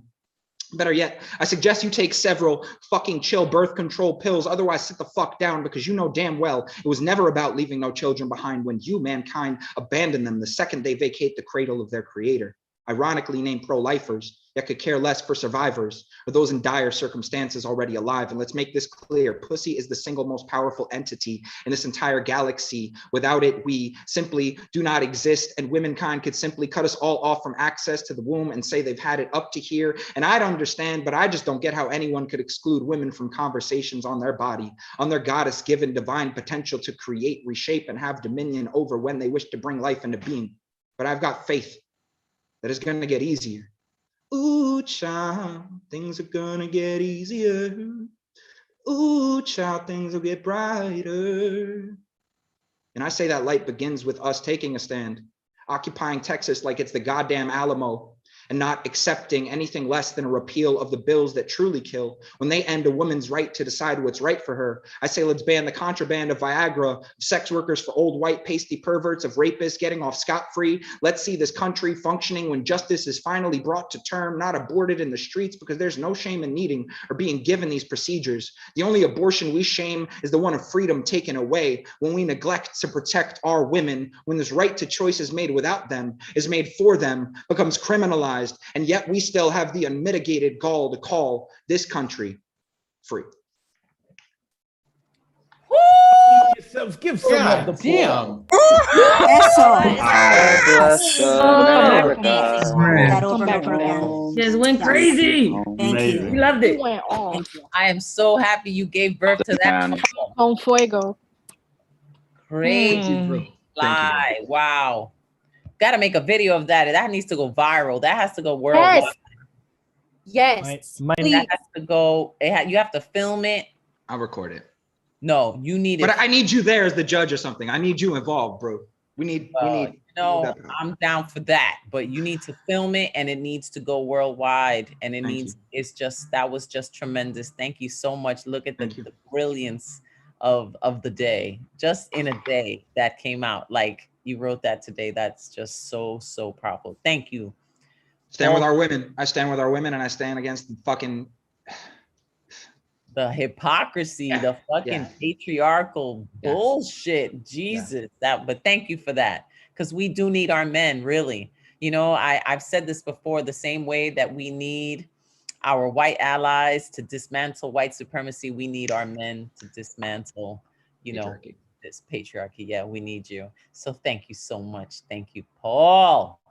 Better yet, I suggest you take several fucking chill birth control pills, otherwise sit the fuck down, because you know damn well it was never about leaving no children behind when you, mankind, abandon them the second they vacate the cradle of their creator. Ironically named pro-lifers, that could care less for survivors or those in dire circumstances already alive. And let's make this clear, pussy is the single most powerful entity in this entire galaxy. Without it, we simply do not exist, and womankind could simply cut us all off from access to the womb and say they've had it up to here. And I'd understand, but I just don't get how anyone could exclude women from conversations on their body, on their goddess-given divine potential to create, reshape, and have dominion over when they wish to bring life into being. But I've got faith that it's gonna get easier. Ooh, child, things are gonna get easier. Ooh, child, things will get brighter. And I say that light begins with us taking a stand, occupying Texas like it's the goddamn Alamo, and not accepting anything less than a repeal of the bills that truly kill when they end a woman's right to decide what's right for her. I say let's ban the contraband of Viagra, of sex workers for old white pasty perverts, of rapists getting off scot-free. Let's see this country functioning when justice is finally brought to term, not aborted in the streets, because there's no shame in needing or being given these procedures. The only abortion we shame is the one of freedom taken away when we neglect to protect our women, when this right to choice is made without them, is made for them, becomes criminalized. And yet we still have the unmitigated gall to call this country free. Give some of the damn. Just went crazy. Thank you. We loved it. I am so happy you gave birth to that. Con fuego. Crazy. Fly. Wow. Got to make a video of that. That needs to go viral. That has to go worldwide. Yes. That has to go. You have to film it. I'll record it. No, you need it. But I need you there as the judge or something. I need you involved, bro. We need. No, I'm down for that. But you need to film it, and it needs to go worldwide. And it needs. It's just that was just tremendous. Thank you so much. Look at the brilliance of the day. Just in a day that came out. Like you wrote that today. That's just so powerful. Thank you. Stand with our women. I stand with our women, and I stand against the fucking. The hypocrisy, the fucking patriarchal bullshit. Jesus, but thank you for that. Because we do need our men, really. You know, I've said this before, the same way that we need our white allies to dismantle white supremacy, we need our men to dismantle, this patriarchy. Yeah, we need you. So thank you so much. Thank you, Paul.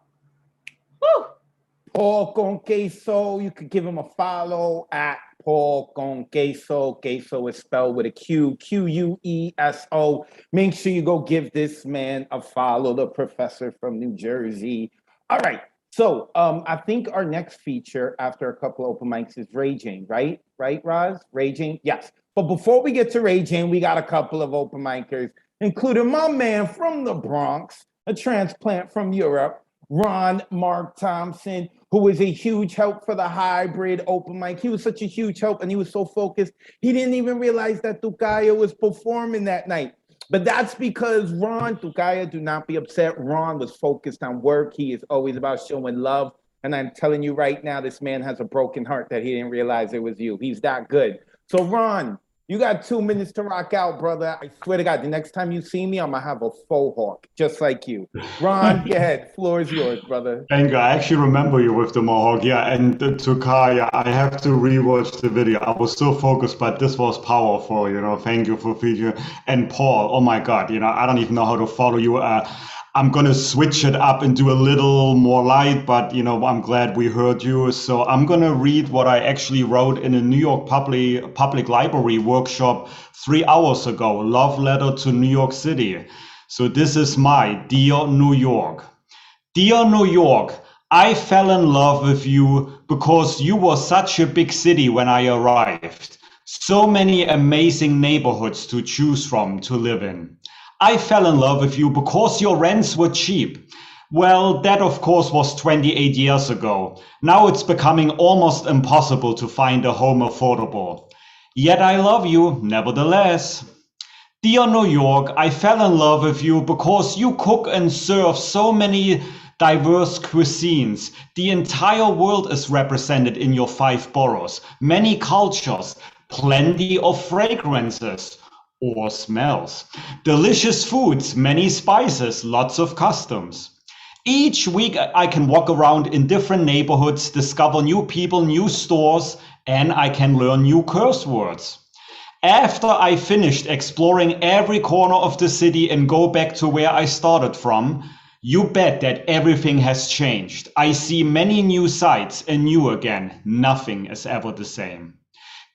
Woo! Paul con queso. You could give him a follow at Paul con queso. Queso is spelled with a Q, Q-U-E-S-O. Make sure you go give this man a follow, the professor from New Jersey. All right. So I think our next feature after a couple open mics is Raging, right? Right, Roz? Raging? Yes. But before we get to Raging, we got a couple of open micers, including my man from the Bronx, a transplant from Europe, Mark Thompson, who was a huge help for the hybrid open mic. He was such a huge help, and he was so focused, he didn't even realize that Tucaya was performing that night. But that's because Tucaya, do not be upset. Ron was focused on work. He is always about showing love And I'm telling you right now, this man has a broken heart that he didn't realize it was you. He's that good. So Ron, you got 2 minutes to rock out, brother. I swear to God, the next time you see me, I'm gonna have a faux hawk, just like you. Ron, go ahead. Floor is yours, brother. Thank you. I actually remember you with the Mohawk. Yeah, and to Kaya, I have to rewatch the video. I was so focused, but this was powerful, you know. Thank you for featuring. And Paul, oh my God, you know, I don't even know how to follow you. I'm gonna switch it up and do a little more light, but you know, I'm glad we heard you. So I'm gonna read what I actually wrote in a New York public library workshop 3 hours ago, love letter to New York City. So this is my Dear New York. Dear New York, I fell in love with you because you were such a big city when I arrived. So many amazing neighborhoods to choose from to live in. I fell in love with you because your rents were cheap. Well, that of course was 28 years ago. Now it's becoming almost impossible to find a home affordable. Yet I love you nevertheless. Dear New York, I fell in love with you because you cook and serve so many diverse cuisines. The entire world is represented in your 5 boroughs. Many cultures, plenty of fragrances. Or smells. Delicious foods, many spices, lots of customs. Each week I can walk around in different neighborhoods, discover new people, new stores, and I can learn new curse words. After I finished exploring every corner of the city and go back to where I started from, you bet that everything has changed. I see many new sights and new again. Nothing is ever the same.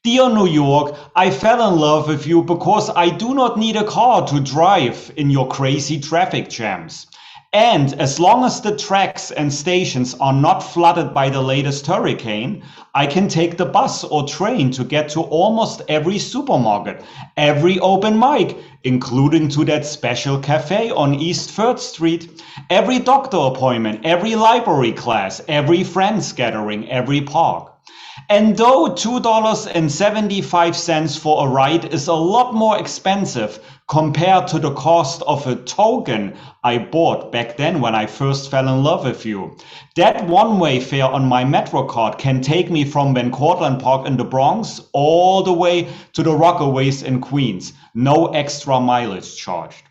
Dear New York, I fell in love with you because I do not need a car to drive in your crazy traffic jams. And as long as the tracks and stations are not flooded by the latest hurricane, I can take the bus or train to get to almost every supermarket, every open mic, including to that special cafe on East 3rd Street, every doctor appointment, every library class, every friends gathering, every park. And though $2.75 for a ride is a lot more expensive compared to the cost of a token I bought back then when I first fell in love with you, that one-way fare on my Metro card can take me from Van Cortlandt Park in the Bronx all the way to the Rockaways in Queens. No extra mileage charged.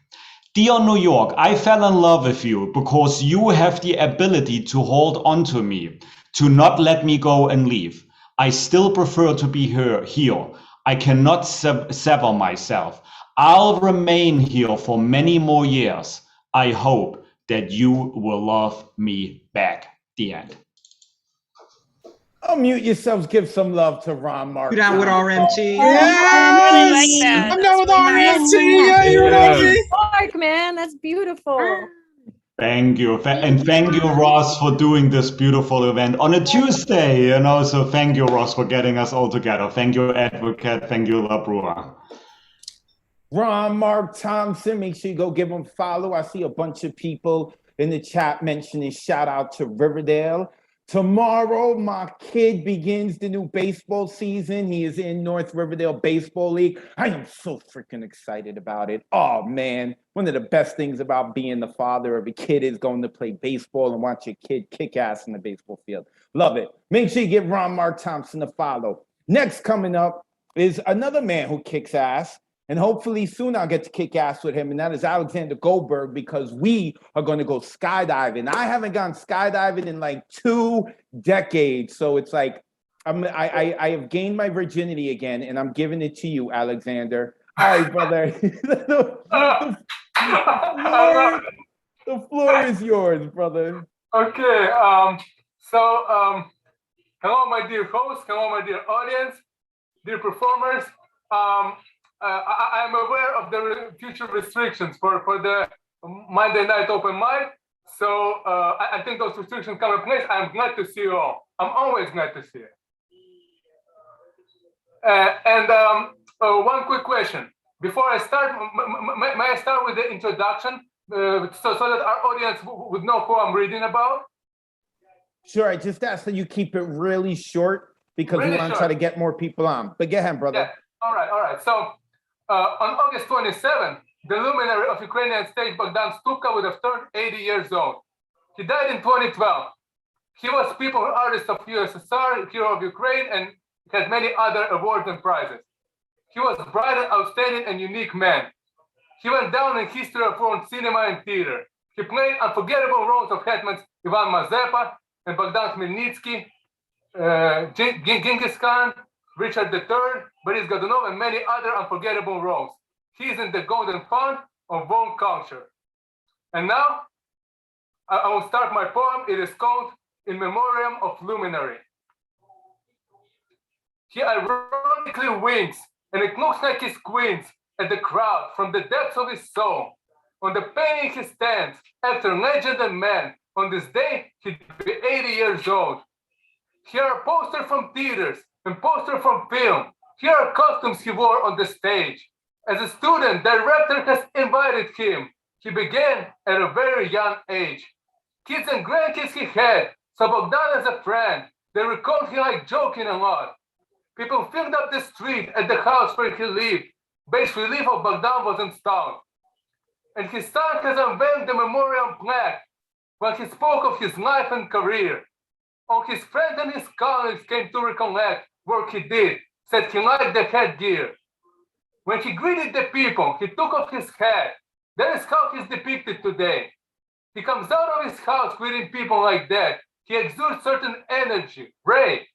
Dear New York, I fell in love with you because you have the ability to hold on to me, to not let me go and leave. I still prefer to be here. I cannot sever myself. I'll remain here for many more years. I hope that you will love me back. The end. Unmute yourselves. Give some love to Ron Mark. You down with RMT? Yes! I'm down with RMT. Yeah, you know me. Mark, man, that's beautiful. Thank you. And thank you, Ross, for doing this beautiful event on a Tuesday. You know, so thank you, Ross, for getting us all together. Thank you, Advocate. Thank you, La Brua. Ron Mark Thompson, make sure you go give him a follow. I see a bunch of people in the chat mentioning shout out to Riverdale. Tomorrow, my kid begins the new baseball season. He is in North Riverdale Baseball League. I am so freaking excited about it. Oh, man. One of the best things about being the father of a kid is going to play baseball and watch your kid kick ass in the baseball field. Love it. Make sure you give Ron Mark Thompson a follow. Next coming up is another man who kicks ass. And hopefully soon I'll get to kick ass with him. And that is Alexander Goldberg, because we are going to go skydiving. I haven't gone skydiving in like 2 decades. So it's like I have gained my virginity again, and I'm giving it to you, Alexander. All right, brother. The floor is yours, brother. Okay. Hello, my dear host. Hello, my dear audience, dear performers. I am aware of the future restrictions for the Monday night open mic. So I think those restrictions come in place. I'm glad to see you all. I'm always glad to see you. One quick question. Before I start, may I start with the introduction so that our audience would know who I'm reading about? Sure, I just ask that you keep it really short because we want to try to get more people on. But go ahead, brother. Yeah. All right. So on August 27th, the luminary of Ukrainian state Bogdan Stupka would have turned 80 years old. He died in 2012. He was People's Artist of USSR, Hero of Ukraine, and had many other awards and prizes. He was a bright, outstanding, and unique man. He went down in history of foreign cinema and theater. He played unforgettable roles of hetmans Ivan Mazepa and Bogdan Khmelnytsky, Genghis Khan, Richard III, Boris Godunov, and many other unforgettable roles. He is in the golden font of world culture. And now, I will start my poem. It is called In Memoriam of Luminary. He ironically winks, and it looks like he squints at the crowd from the depths of his soul. On the painting he stands, actor, legend, and man. On this day, he'd be 80 years old. Here are posters from theaters and posters from film. Here are costumes he wore on the stage. As a student, director has invited him. He began at a very young age. Kids and grandkids he had, so Bogdan as a friend. They recalled he liked joking a lot. People filled up the street at the house where he lived. Bas relief of Bogdan was installed. And his son has unveiled the memorial plaque when he spoke of his life and career. All his friends and his colleagues came to recollect work he did, said he liked the headgear. When he greeted the people, he took off his hat. That is how he's depicted today. He comes out of his house greeting people like that. He exudes certain energy, ray.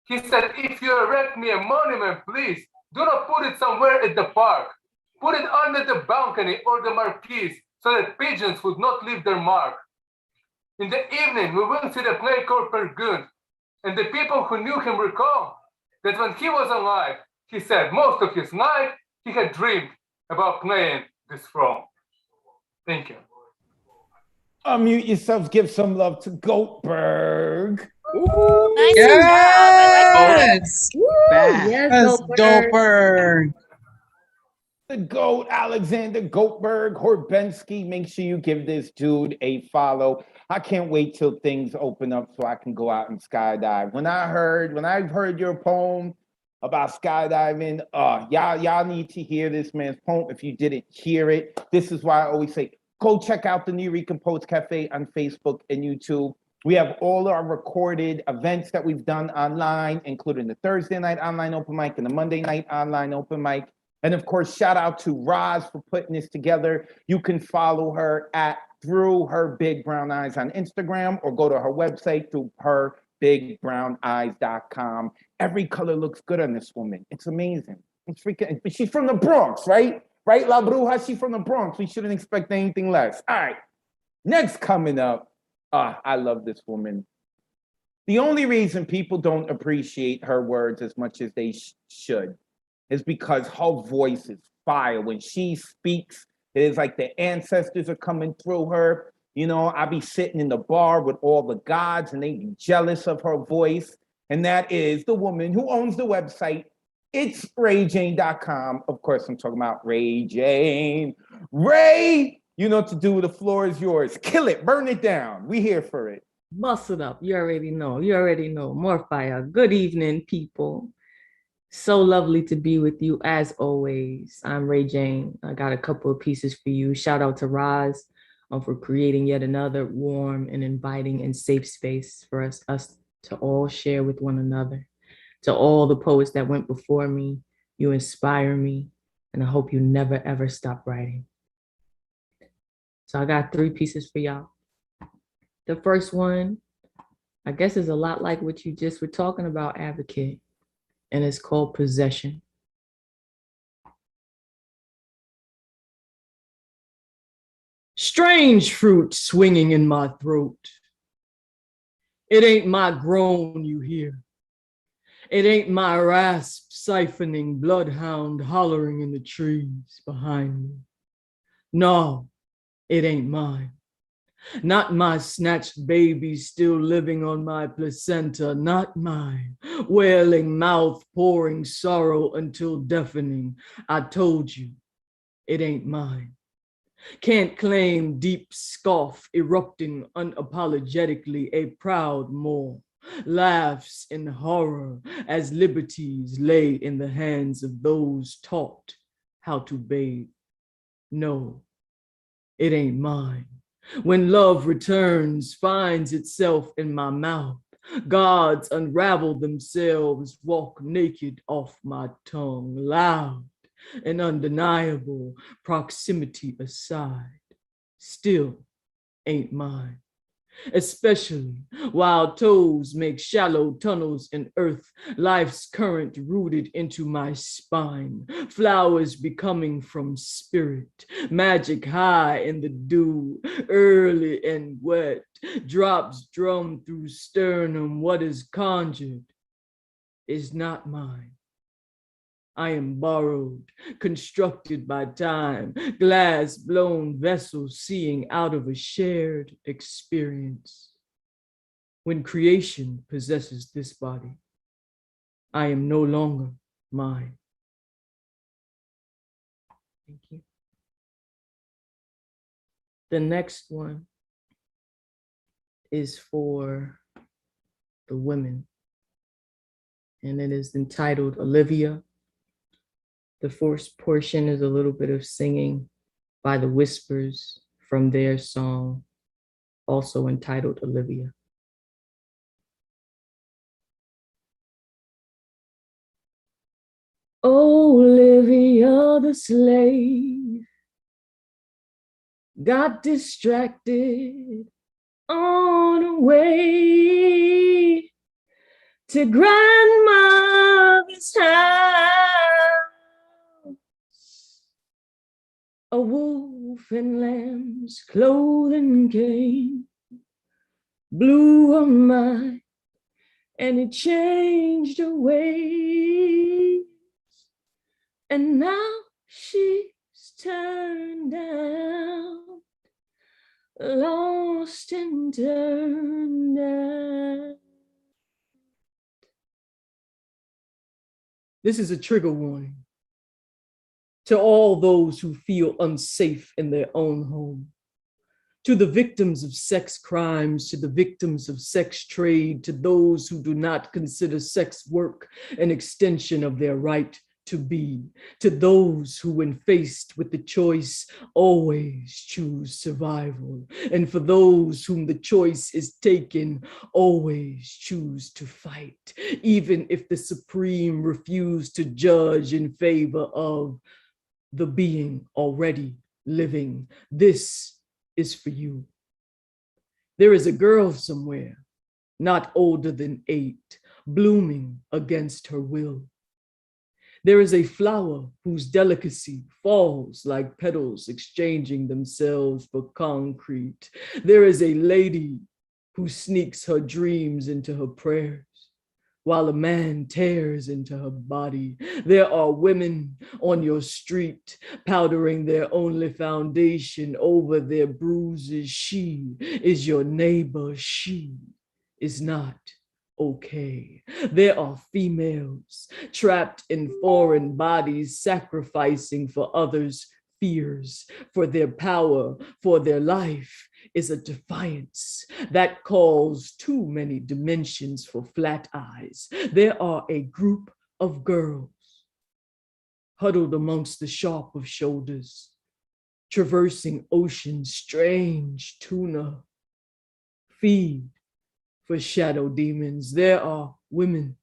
He said, if you erect me a monument, please, do not put it somewhere at the park. Put it under the balcony or the marquee so that pigeons would not leave their mark. In the evening, we will see the play called Per Gund, and the people who knew him recall that when he was alive, he said most of his life he had dreamed about playing this role. Thank you. Unmute yourselves, give some love to Goldberg. Nice Yes. Yes, Goldberg. The GOAT, Alexander Goldberg, Horbensky. Make sure you give this dude a follow. I can't wait till things open up so I can go out and skydive. When I heard your poem about skydiving, y'all need to hear this man's poem if you didn't hear it. This is why I always say, go check out the New Recompose Cafe on Facebook and YouTube. We have all our recorded events that we've done online, including the Thursday night online open mic and the Monday night online open mic. And of course, shout out to Roz for putting this together. You can follow her through Her Big Brown Eyes on Instagram, or go to her website through herbigbrowneyes.com. Every color looks good on this woman. It's amazing. It's freaking, she's from the Bronx, right? Right, La Bruja? She's from the Bronx. We shouldn't expect anything less. All right, next coming up. I love this woman. The only reason people don't appreciate her words as much as they should is because her voice is fire. When she speaks, it is like the ancestors are coming through her. You know, I be sitting in the bar with all the gods and they be jealous of her voice. And that is the woman who owns the website, It's RayJane.com. Of course, I'm talking about Ray Jane. Ray, you know what to do. The floor is yours. Kill it, burn it down. We here for it. Bust it up. You already know. You already know. More fire. Good evening, people. So lovely to be with you as always. I'm Ray Jane. I got a couple of pieces for you. Shout out to Roz for creating yet another warm and inviting and safe space for us to all share with one another. To all the poets that went before me, you inspire me, and I hope you never ever stop writing. So I got 3 pieces for y'all. The first one, I guess, is a lot like what you just were talking about, Advocate, and it's called Possession. Strange fruit swinging in my throat. It ain't my groan you hear. It ain't my rasp siphoning bloodhound hollering in the trees behind me. No, it ain't mine. Not my snatched baby still living on my placenta, not mine. Wailing mouth pouring sorrow until deafening. I told you, it ain't mine. Can't claim deep scoff erupting unapologetically a proud maw. Laughs in horror as liberties lay in the hands of those taught how to bathe. No, it ain't mine. When love returns, finds itself in my mouth, gods unravel themselves, walk naked off my tongue, loud and undeniable, proximity aside, still ain't mine. Especially while toes make shallow tunnels in earth, life's current rooted into my spine, flowers becoming from spirit, magic high in the dew, early and wet, drops drum through sternum, what is conjured is not mine. I am borrowed, constructed by time, glass blown vessels seeing out of a shared experience. When creation possesses this body, I am no longer mine. Thank you. The next one is for the women, and it is entitled Olivia. The first portion is a little bit of singing by the Whispers from their song, also entitled Olivia. Olivia the slave got distracted on her way to grandmother's house. A wolf in lamb's clothing came, blew her mind, and it changed her ways. And now she's turned out, lost and turned out. This is a trigger warning to all those who feel unsafe in their own home, to the victims of sex crimes, to the victims of sex trade, to those who do not consider sex work an extension of their right to be, to those who, when faced with the choice, always choose survival, and for those whom the choice is taken, always choose to fight, even if the supreme refuse to judge in favor of the being already living. This is for you. There is a girl somewhere, not older than 8, blooming against her will. There is a flower whose delicacy falls like petals exchanging themselves for concrete. There is a lady who sneaks her dreams into her prayers, while a man tears into her body. There are women on your street powdering their only foundation over their bruises. She is your neighbor. She is not okay. There are females trapped in foreign bodies, sacrificing for others' fears, for their power, for their life is a defiance that calls too many dimensions for flat eyes. There are a group of girls huddled amongst the sharp of shoulders, traversing oceans, strange tuna, feed for shadow demons. There are women,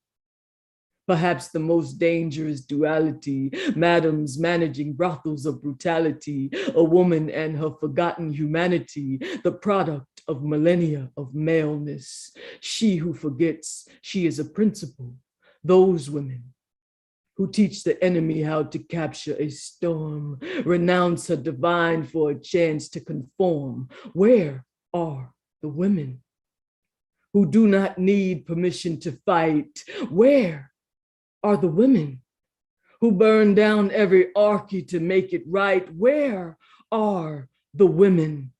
perhaps the most dangerous duality, madams managing brothels of brutality, a woman and her forgotten humanity, the product of millennia of maleness. She who forgets she is a principal. Those women who teach the enemy how to capture a storm, renounce her divine for a chance to conform. Where are the women who do not need permission to fight? Where are the women who burn down every archy to make it right? Where are the women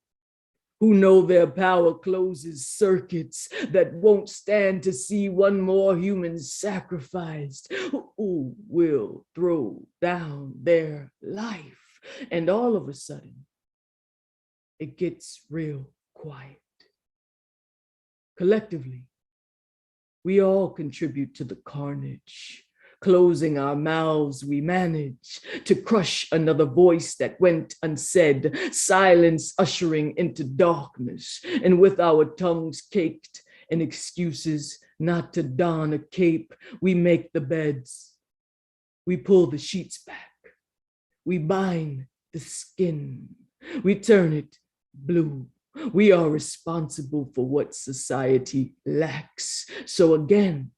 who know their power closes circuits that won't stand to see one more human sacrificed, who will throw down their life? And all of a sudden, it gets real quiet. Collectively, we all contribute to the carnage. Closing our mouths, we manage to crush another voice that went unsaid, silence ushering into darkness, and with our tongues caked in excuses not to don a cape, we make the beds. We pull the sheets back. We bind the skin. We turn it blue. We are responsible for what society lacks. So again,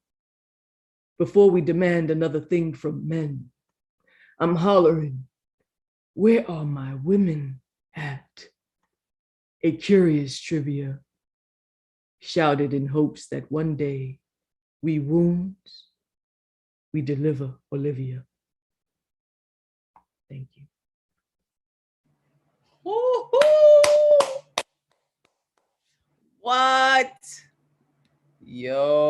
before we demand another thing from men, I'm hollering, where are my women at? A curious trivia, shouted in hopes that one day we wound, we deliver Olivia. Thank you. Woo-hoo! What? Yo,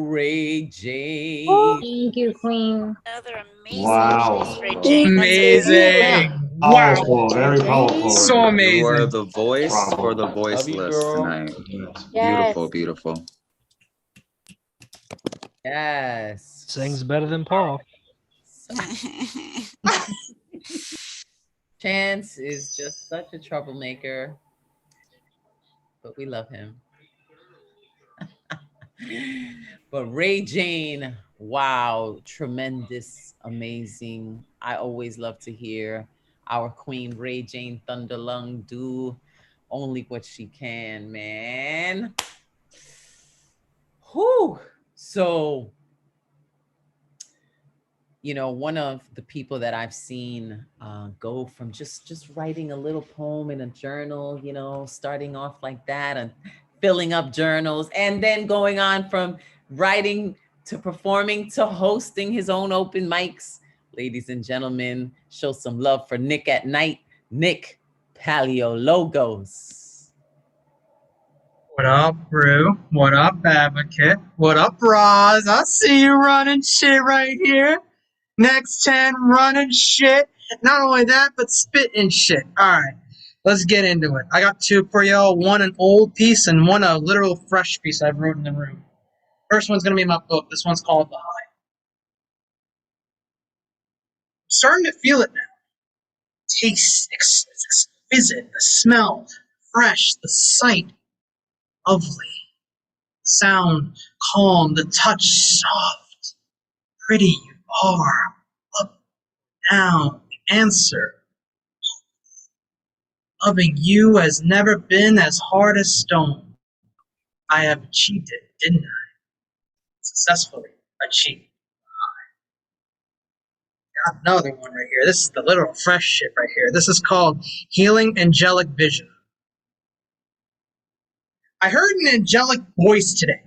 Ray J. Thank you, Queen. Another amazing Wow. piece, Ray J. That's Amazing. Wow. Powerful, very powerful. So You were amazing. the voice for the Love you, voiceless girl. tonight. Yes. Beautiful, beautiful. Yes. Sings better than Paul. Chance is just such a troublemaker, but we love him. But Ray Jane, wow, tremendous, amazing. I always love to hear our queen Ray Jane Thunderlung do only what she can, man. Whew. So, you know, one of the people that I've seen go from just writing a little poem in a journal, you know, starting off like that and filling up journals, and then going on from writing to performing to hosting his own open mics. Ladies and gentlemen, show some love for Nick at Night, Nick Paleologos. What up, Brew? What up, Advocate? What up, Roz? I see you running shit right here. Next 10 running shit. Not only that, but spitting shit. All right, let's get into it. I got two for y'all. One an old piece and one a literal fresh piece I wrote in the room. First one's gonna be my book. This one's called The High. I'm starting to feel it now. Taste exquisite. The smell fresh. The sight lovely. Sound calm. The touch soft. Pretty you are. Up, down. The answer. Loving you has never been as hard as stone. I have achieved it, didn't I? Successfully achieved. Got another one right here. This is the literal fresh shit right here. This is called Healing Angelic Vision. I heard an angelic voice today.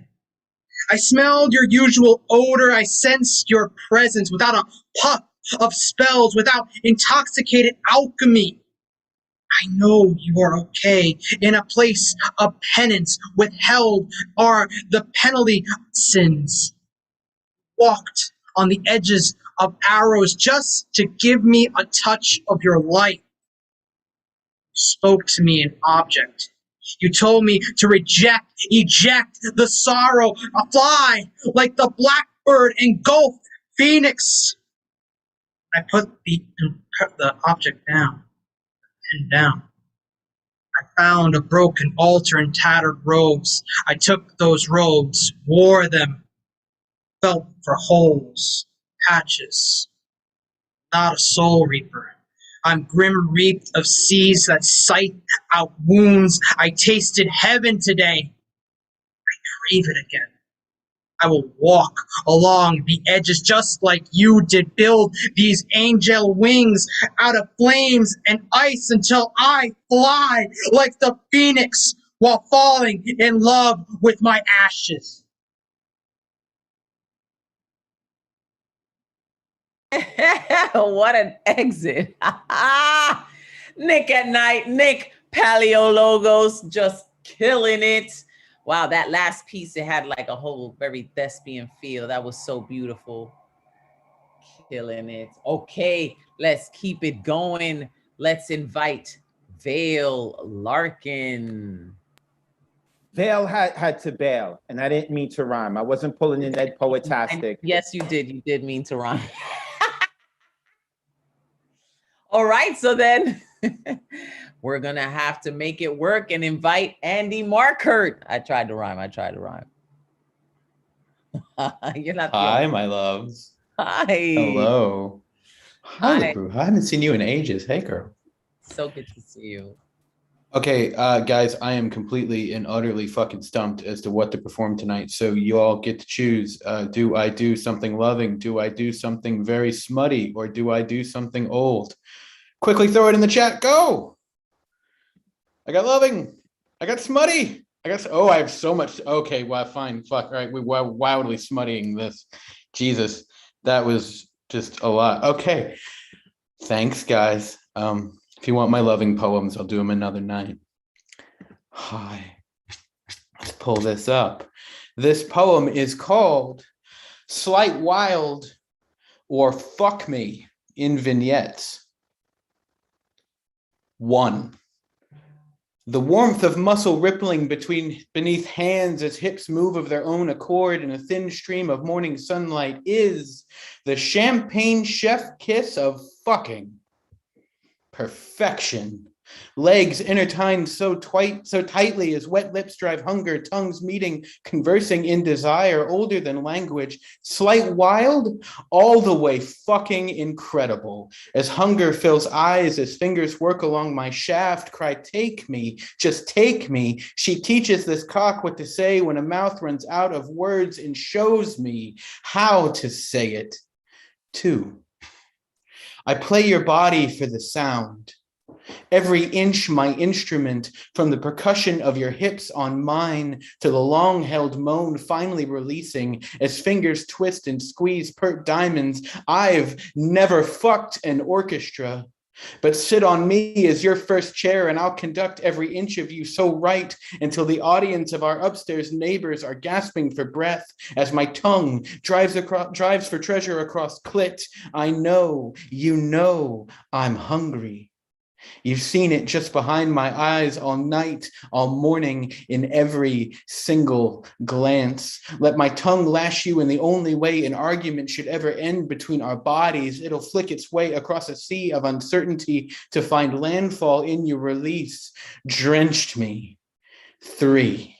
I smelled your usual odor. I sensed your presence without a puff of spells, without intoxicated alchemy. I know you are okay. In a place of penance, withheld are the penalty sins. Walked on the edges of arrows just to give me a touch of your light. You spoke to me in object. You told me to eject the sorrow, fly like the blackbird engulfed phoenix. I put the object down. And down. I found a broken altar and tattered robes. I took those robes, wore them, felt for holes, patches. Not a soul reaper. I'm grim reaped of seas that sight out wounds. I tasted heaven today. I crave it again. I will walk along the edges just like you did, build these angel wings out of flames and ice until I fly like the phoenix while falling in love with my ashes. What an exit. Nick at Night, Nick Paleologos, just killing it. Wow, that last piece, it had like a whole very thespian feel. That was so beautiful. Killing it. Okay, let's keep it going. Let's invite Vale Larkin. Vale had to bail, and I didn't mean to rhyme. I wasn't pulling in Ed Poetastic. Yes, you did. You did mean to rhyme. All right, so then we're gonna have to make it work and invite Andy Markert. I tried to rhyme. You're not. Hi, my loves. Hi. Hello. Hi, Hi. Libru. I haven't seen you in ages. Hey, girl. So good to see you. Okay, guys, I am completely and utterly fucking stumped as to what to perform tonight. So you all get to choose. Do I do something loving? Do I do something very smutty? Or do I do something old? Quickly throw it in the chat. Go. I got loving. I got smutty. I have so much. Okay, well, fine. Fuck. All right, we're wildly smuttying this. Jesus, that was just a lot. Okay. Thanks, guys. If you want my loving poems, I'll do them another night. Hi. Let's pull this up. This poem is called Slight Wild or Fuck Me in Vignettes. 1. The warmth of muscle rippling beneath hands as hips move of their own accord in a thin stream of morning sunlight is the champagne chef kiss of fucking. Perfection. Legs intertwined so tightly as wet lips drive hunger, tongues meeting, conversing in desire, older than language. Slight wild, all the way fucking incredible. As hunger fills eyes, as fingers work along my shaft, cry, take me, just take me. She teaches this cock what to say when a mouth runs out of words and shows me how to say it. 2. I play your body for the sound. Every inch my instrument, from the percussion of your hips on mine to the long-held moan finally releasing as fingers twist and squeeze pert diamonds. I've never fucked an orchestra, but sit on me as your first chair and I'll conduct every inch of you so right until the audience of our upstairs neighbors are gasping for breath as my tongue drives for treasure across clit. I know, you know, I'm hungry. You've seen it just behind my eyes all night, all morning, in every single glance. Let my tongue lash you in the only way an argument should ever end between our bodies. It'll flick its way across a sea of uncertainty to find landfall in your release. Drenched me. 3.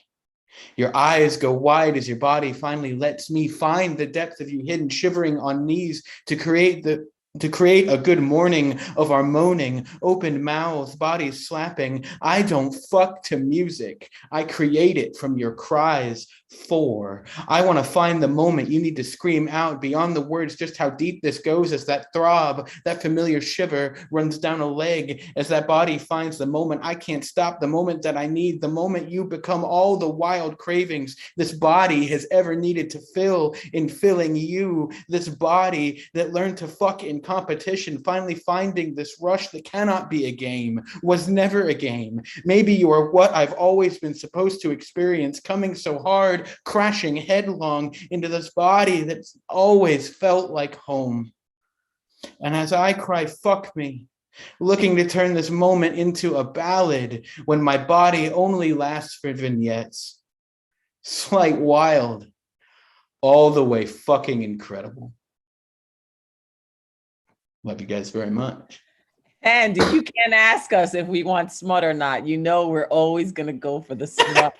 Your eyes go wide as your body finally lets me find the depth of you hidden, shivering on knees to create a good morning of our moaning, open mouths, bodies slapping. I don't fuck to music. I create it from your cries. 4. I want to find the moment you need to scream out beyond the words just how deep this goes as that throb, that familiar shiver runs down a leg as that body finds the moment I can't stop, the moment that I need, the moment you become all the wild cravings this body has ever needed to fill in filling you, this body that learned to fuck in competition, finally finding this rush that cannot be a game, was never a game. Maybe you are what I've always been supposed to experience, coming so hard, crashing headlong into this body that's always felt like home. And as I cry, fuck me, looking to turn this moment into a ballad when my body only lasts for vignettes. Slight wild, all the way fucking incredible. Love you guys very much. And you can't ask us if we want smut or not. You know we're always gonna go for the smut.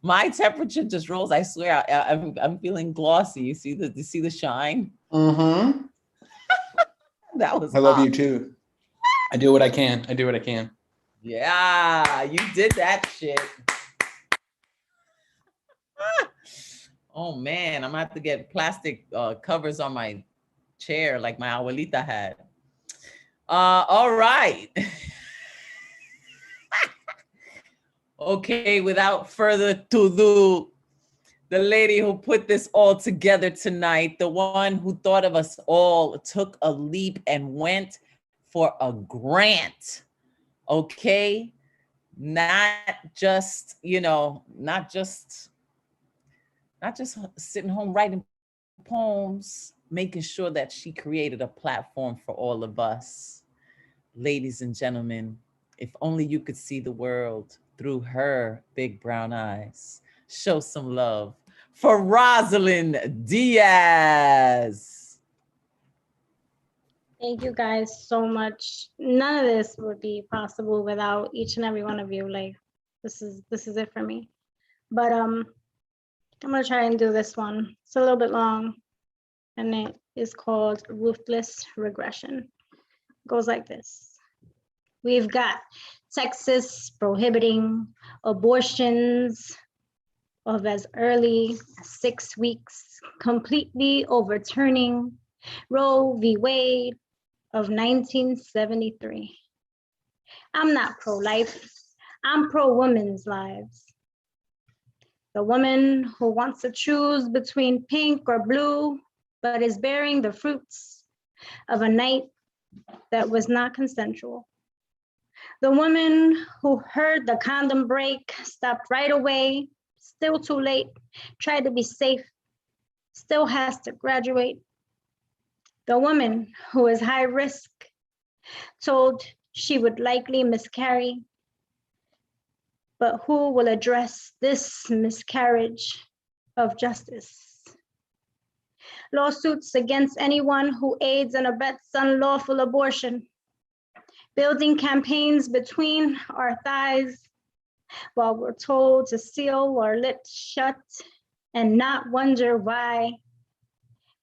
My temperature just rose. I swear, I'm feeling glossy. You see the shine? Mm-hmm. That was. I love you too. I do what I can. Yeah, you did that shit. Oh man, I'm gonna have to get plastic covers on my chair like my abuelita had. All right. Okay, without further ado, the lady who put this all together tonight, the one who thought of us all, took a leap and went for a grant. Okay, not just sitting home writing poems, making sure that she created a platform for all of us. Ladies and gentlemen, if only you could see the world through her big brown eyes. Show some love for Rosalind Diaz. Thank you guys so much. None of this would be possible without each and every one of you. Like, this is it for me. But I'm gonna try and do this one. It's a little bit long, and it is called Ruthless Regression. It goes like this. We've got Texas prohibiting abortions of as early as 6 weeks, completely overturning Roe v. Wade of 1973. I'm not pro-life, I'm pro-women's lives. The woman who wants to choose between pink or blue, but is bearing the fruits of a night that was not consensual. The woman who heard the condom break, stopped right away, still too late, tried to be safe, still has to graduate. The woman who is high risk, told she would likely miscarry, but who will address this miscarriage of justice? Lawsuits against anyone who aids and abets unlawful abortion, building campaigns between our thighs while we're told to seal our lips shut and not wonder why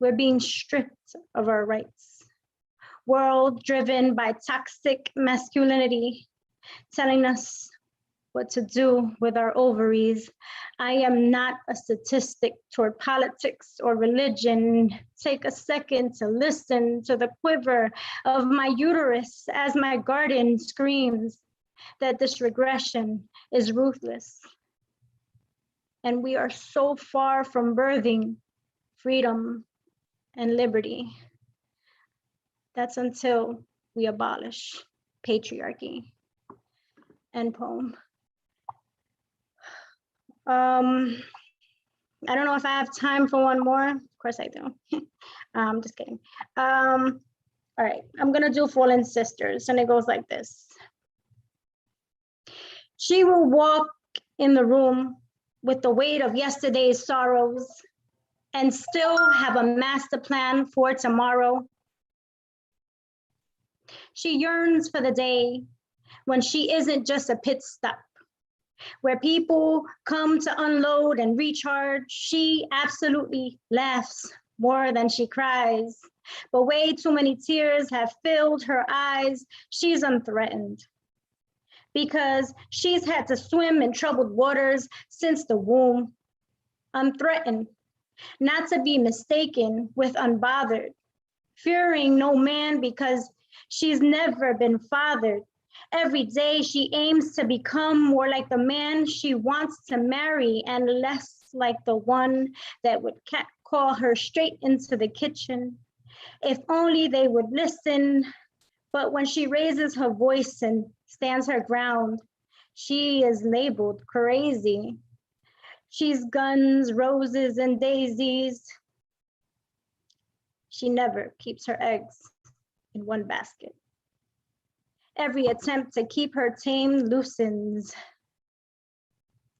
we're being stripped of our rights. World driven by toxic masculinity, telling us what to do with our ovaries. I am not a statistic toward politics or religion. Take a second to listen to the quiver of my uterus as my garden screams that this regression is ruthless. And we are so far from birthing freedom and liberty. That's until we abolish patriarchy. End poem. I don't know if I have time for one more. Of course I do. Just kidding. All right, I'm gonna do Fallen Sisters, and it goes like this. She will walk in the room with the weight of yesterday's sorrows and still have a master plan for tomorrow. She yearns for the day when she isn't just a pit stop, where people come to unload and recharge. She absolutely laughs more than she cries, but way too many tears have filled her eyes. She's unthreatened because she's had to swim in troubled waters since the womb. Unthreatened, not to be mistaken with unbothered, fearing no man because she's never been fathered. Every day she aims to become more like the man she wants to marry and less like the one that would catcall her straight into the kitchen. If only they would listen. But when she raises her voice and stands her ground, she is labeled crazy. She's guns, roses, and daisies. She never keeps her eggs in one basket. Every attempt to keep her tame loosens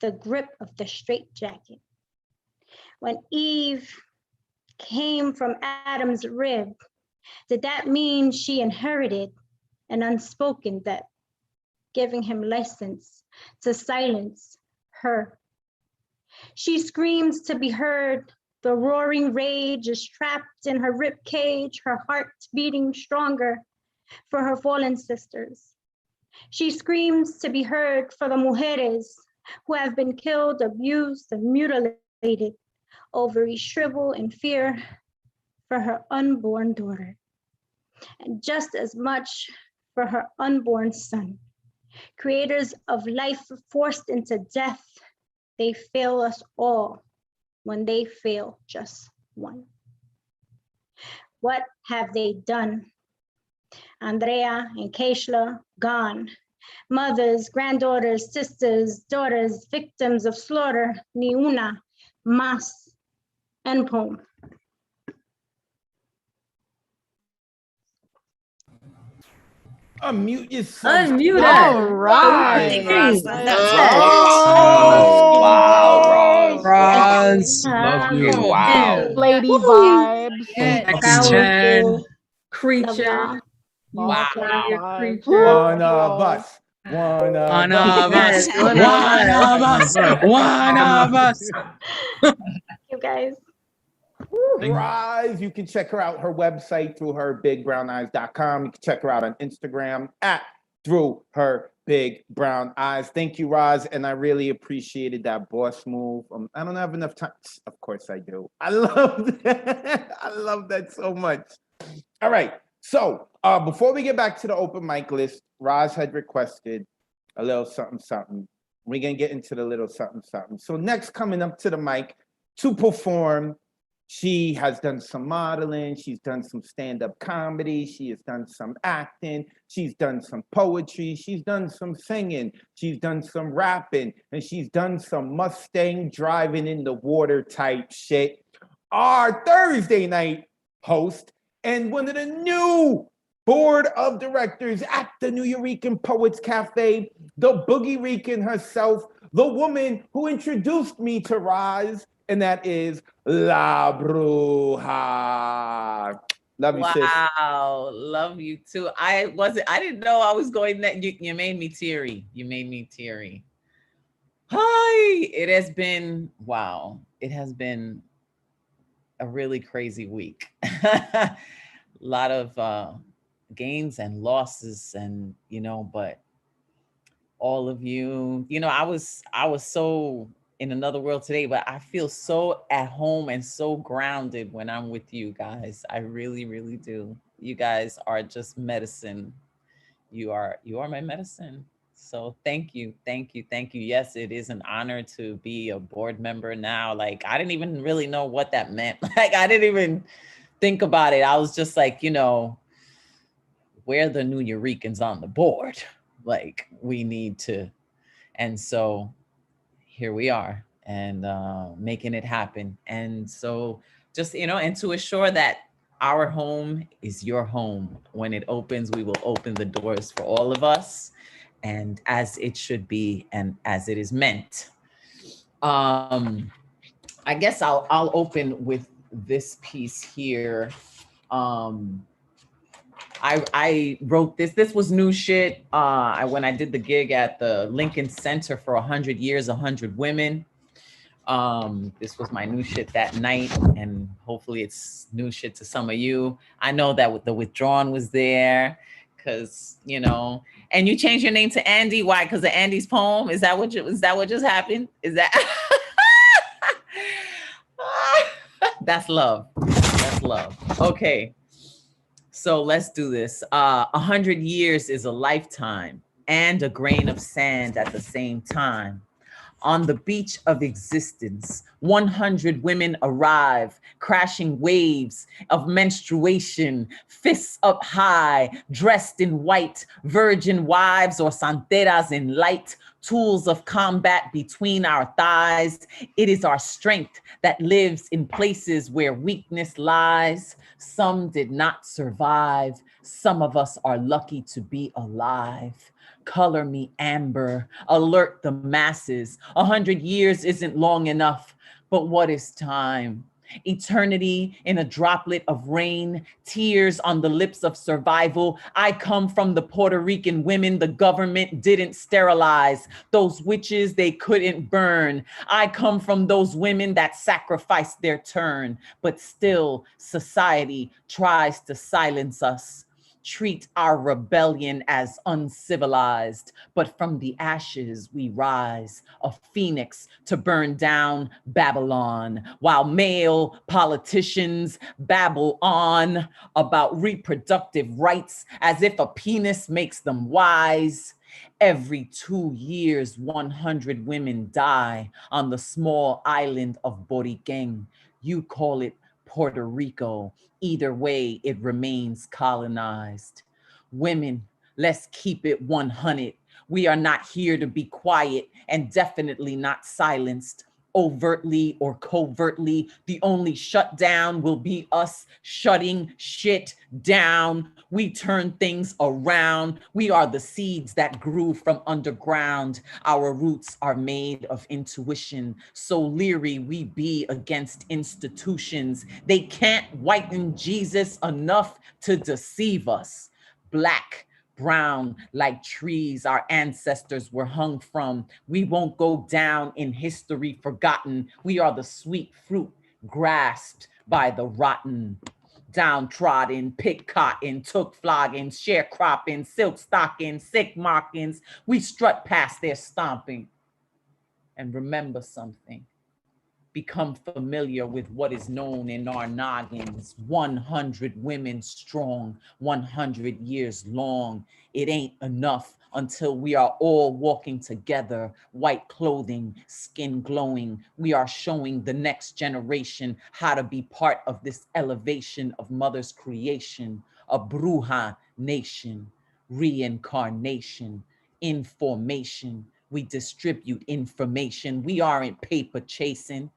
the grip of the straitjacket. When Eve came from Adam's rib, did that mean she inherited an unspoken debt, giving him license to silence her? She screams to be heard. The roaring rage is trapped in her rib cage, her heart beating stronger for her fallen sisters. She screams to be heard for the mujeres who have been killed, abused, and mutilated, ovaries shrivel in fear for her unborn daughter, and just as much for her unborn son. Creators of life forced into death, they fail us all when they fail just one. What have they done? Andrea and Keishla gone. Mothers, granddaughters, sisters, daughters, victims of slaughter, ni una más. End poem. Unmute yourself. Unmute All us. right. Wow, Roz. Love you. Wow. Lady Woo. vibes. Next Chen. Powerful creature. Mama Fire vibes. creature. One of us. One of One us. of us. Yes, One of us. One of us. You guys. Rise. You can check her out, her website through herbigbrownyes.com. You can check her out on Instagram at through her big brown eyes. Thank you, Roz, and I really appreciated that boss move. I don't have enough time. Of course I do. I love that. I love that so much. All right. So before we get back to the open mic list, Roz had requested a little something, something. We're going to get into the little something, something. So next coming up to the mic to perform, she has done some modeling. She's done some stand-up comedy. She has done some acting. She's done some poetry. She's done some singing. She's done some rapping. And she's done some Mustang driving in the water type shit. Our Thursday night host and one of the new board of directors at the New Eurekan Poets Cafe, the Boogie Rican herself, the woman who introduced me to Roz, and that is La Bruja. Love you, sis. Wow, love you too. I didn't know I was going that. You made me teary. You made me teary. Hi, it has been, wow. It has been a really crazy week. A lot of gains and losses, and but all of you, I was so in another world today, but I feel so at home and so grounded when I'm with you guys. I really, really do. You guys are just medicine. You are my medicine. So thank you, thank you, thank you. Yes, it is an honor to be a board member now. Like, I didn't even really know what that meant. Like, I didn't even think about it. I was just like, we're the New Eurekans on the board. Like, we need to. And so here we are, and making it happen. And so just, and to assure that our home is your home. When it opens, we will open the doors for all of us, and as it should be, and as it is meant. I guess I'll open with this piece here. I wrote this. This was new shit when I did the gig at the Lincoln Center for 100 Years, 100 Women. This was my new shit that night, and hopefully it's new shit to some of you. I know that the Withdrawn was there, because, and you changed your name to Andy. Why? Because of Andy's poem? Is that what just happened? Is that? That's love. That's love. Okay. So let's do this. 100 years is a lifetime and a grain of sand at the same time. On the beach of existence, 100 women arrive, crashing waves of menstruation, fists up high, dressed in white, virgin wives or santeras in light, tools of combat between our thighs. It is our strength that lives in places where weakness lies. Some did not survive. Some of us are lucky to be alive. Color me amber, alert the masses. 100 years isn't long enough, but what is time? Eternity in a droplet of rain, tears on the lips of survival. I come from the Puerto Rican women the government didn't sterilize, those witches they couldn't burn. I come from those women that sacrificed their turn, but still society tries to silence us. Treat our rebellion as uncivilized, but from the ashes we rise, a phoenix to burn down Babylon, while male politicians babble on about reproductive rights as if a penis makes them wise. Every 2 years, 100 women die on the small island of Boriquén. You call it Puerto Rico. Either way, it remains colonized. Women, let's keep it 100. We are not here to be quiet and definitely not silenced. overtly or covertly. The only shutdown will be us shutting shit down. We turn things around. We are the seeds that grew from underground. Our roots are made of intuition. So leery we be against institutions. They can't whiten Jesus enough to deceive us. Black, brown, like trees our ancestors were hung from. We won't go down in history forgotten. We are the sweet fruit grasped by the rotten. Downtrodden, pick cotton, took flogging, sharecropping, silk stocking, sick markings. We strut past their stomping. And remember something. Become familiar with what is known in our noggins. 100 women strong, 100 years long. It ain't enough until we are all walking together, white clothing, skin glowing. We are showing the next generation how to be part of this elevation of Mother's creation, a Bruja nation, reincarnation, information. We distribute information. We aren't paper chasing.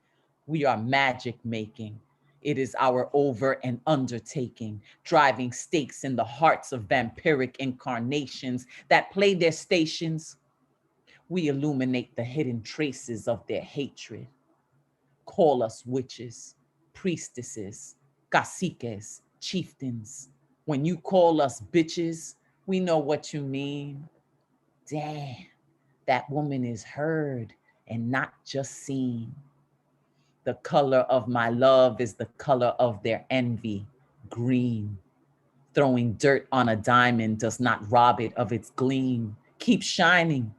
We are magic making. It is our over and undertaking, driving stakes in the hearts of vampiric incarnations that play their stations. We illuminate the hidden traces of their hatred. Call us witches, priestesses, caciques, chieftains. When you call us bitches, we know what you mean. Damn, that woman is heard and not just seen. The color of my love is the color of their envy, green. Throwing dirt on a diamond does not rob it of its gleam. Keep shining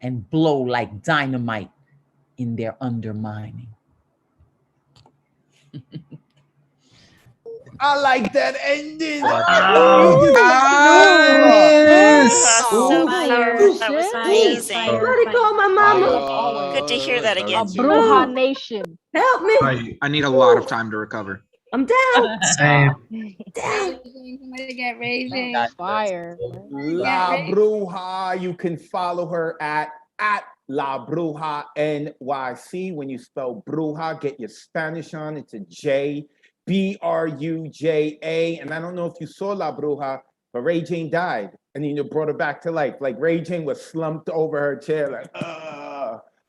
and blow like dynamite in their undermining. I like that ending. That was amazing. Let it go, my mama. Good to hear that A again. Bruja nation. Help me. I need a lot of time to recover. I'm down. Same. Somebody get raising. Fire. La Bruja. You can follow her at La Bruja NYC. When you spell Bruja, get your Spanish on. It's a J, Bruja. And I don't know if you saw La Bruja, but Ray Jane died. And then you brought her back to life. Like Ray Jane was slumped over her chair,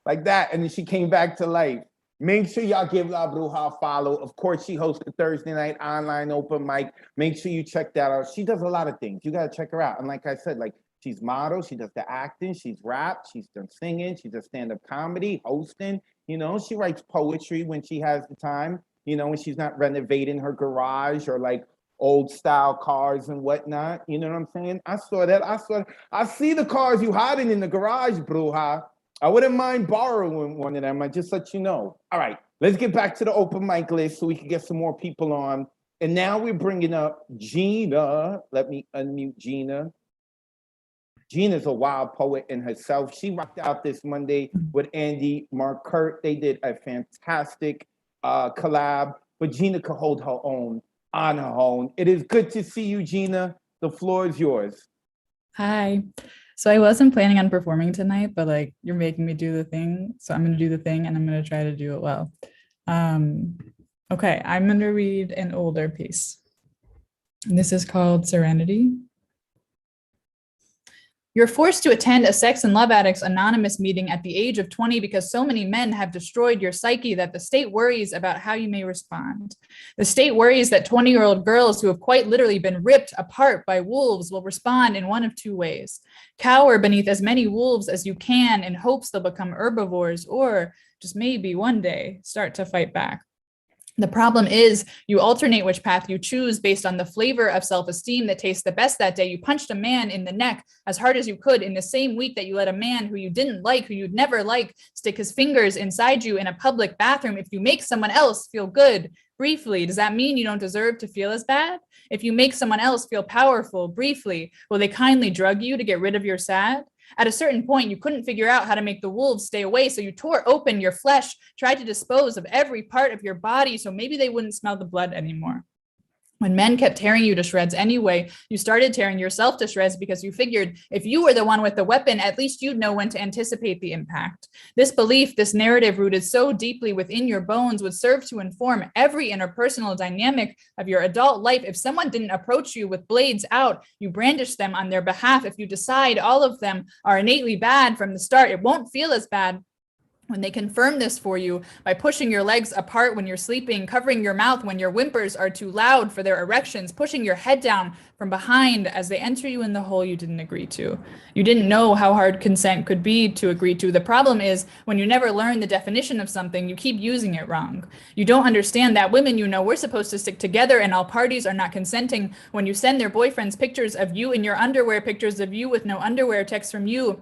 like that. And then she came back to life. Make sure y'all give La Bruja a follow. Of course, she hosts the Thursday night online open mic. Make sure you check that out. She does a lot of things. You got to check her out. And like I said, like she's model, she does the acting, she's rap, she's done singing, she does stand-up comedy, hosting. You know, she writes poetry when she has the time, you know, when she's not renovating her garage or like old style cars and whatnot. You know what I'm saying? I saw that. I see the cars you hiding in the garage, Bruja. I wouldn't mind borrowing one of them. I just let you know. All right, let's get back to the open mic list so we can get some more people on. And now we're bringing up Gina. Let me unmute Gina. Gina's a wild poet in herself. She rocked out this Monday with Andy Markert. They did a fantastic collab, but Gina could hold her own on her own. It is good to see you, Gina. The floor is yours. Hi. So I wasn't planning on performing tonight, but like you're making me do the thing. So I'm going to do the thing and I'm going to try to do it well. Okay, I'm going to read an older piece. And this is called Serenity. You're forced to attend a Sex and Love Addicts Anonymous meeting at the age of 20 because so many men have destroyed your psyche that the state worries about how you may respond. The state worries that 20-year-old girls who have quite literally been ripped apart by wolves will respond in one of two ways. Cower beneath as many wolves as you can in hopes they'll become herbivores, or just maybe one day start to fight back. The problem is you alternate which path you choose based on the flavor of self-esteem that tastes the best that day. You punched a man in the neck as hard as you could in the same week that you let a man who you didn't like, who you'd never like, stick his fingers inside you in a public bathroom. If you make someone else feel good briefly, does that mean you don't deserve to feel as bad? If you make someone else feel powerful briefly, will they kindly drug you to get rid of your sad? At a certain point, you couldn't figure out how to make the wolves stay away, so you tore open your flesh, tried to dispose of every part of your body so maybe they wouldn't smell the blood anymore. When men kept tearing you to shreds anyway, you started tearing yourself to shreds because you figured if you were the one with the weapon, at least you'd know when to anticipate the impact. This belief, this narrative rooted so deeply within your bones would serve to inform every interpersonal dynamic of your adult life. If someone didn't approach you with blades out, you brandish them on their behalf. If you decide all of them are innately bad from the start, it won't feel as bad when they confirm this for you by pushing your legs apart when you're sleeping, covering your mouth when your whimpers are too loud for their erections, pushing your head down from behind as they enter you in the hole you didn't agree to. You didn't know how hard consent could be to agree to. The problem is when you never learn the definition of something, you keep using it wrong. You don't understand that women, you know, we're supposed to stick together and all parties are not consenting. When you send their boyfriends pictures of you in your underwear, pictures of you with no underwear, texts from you,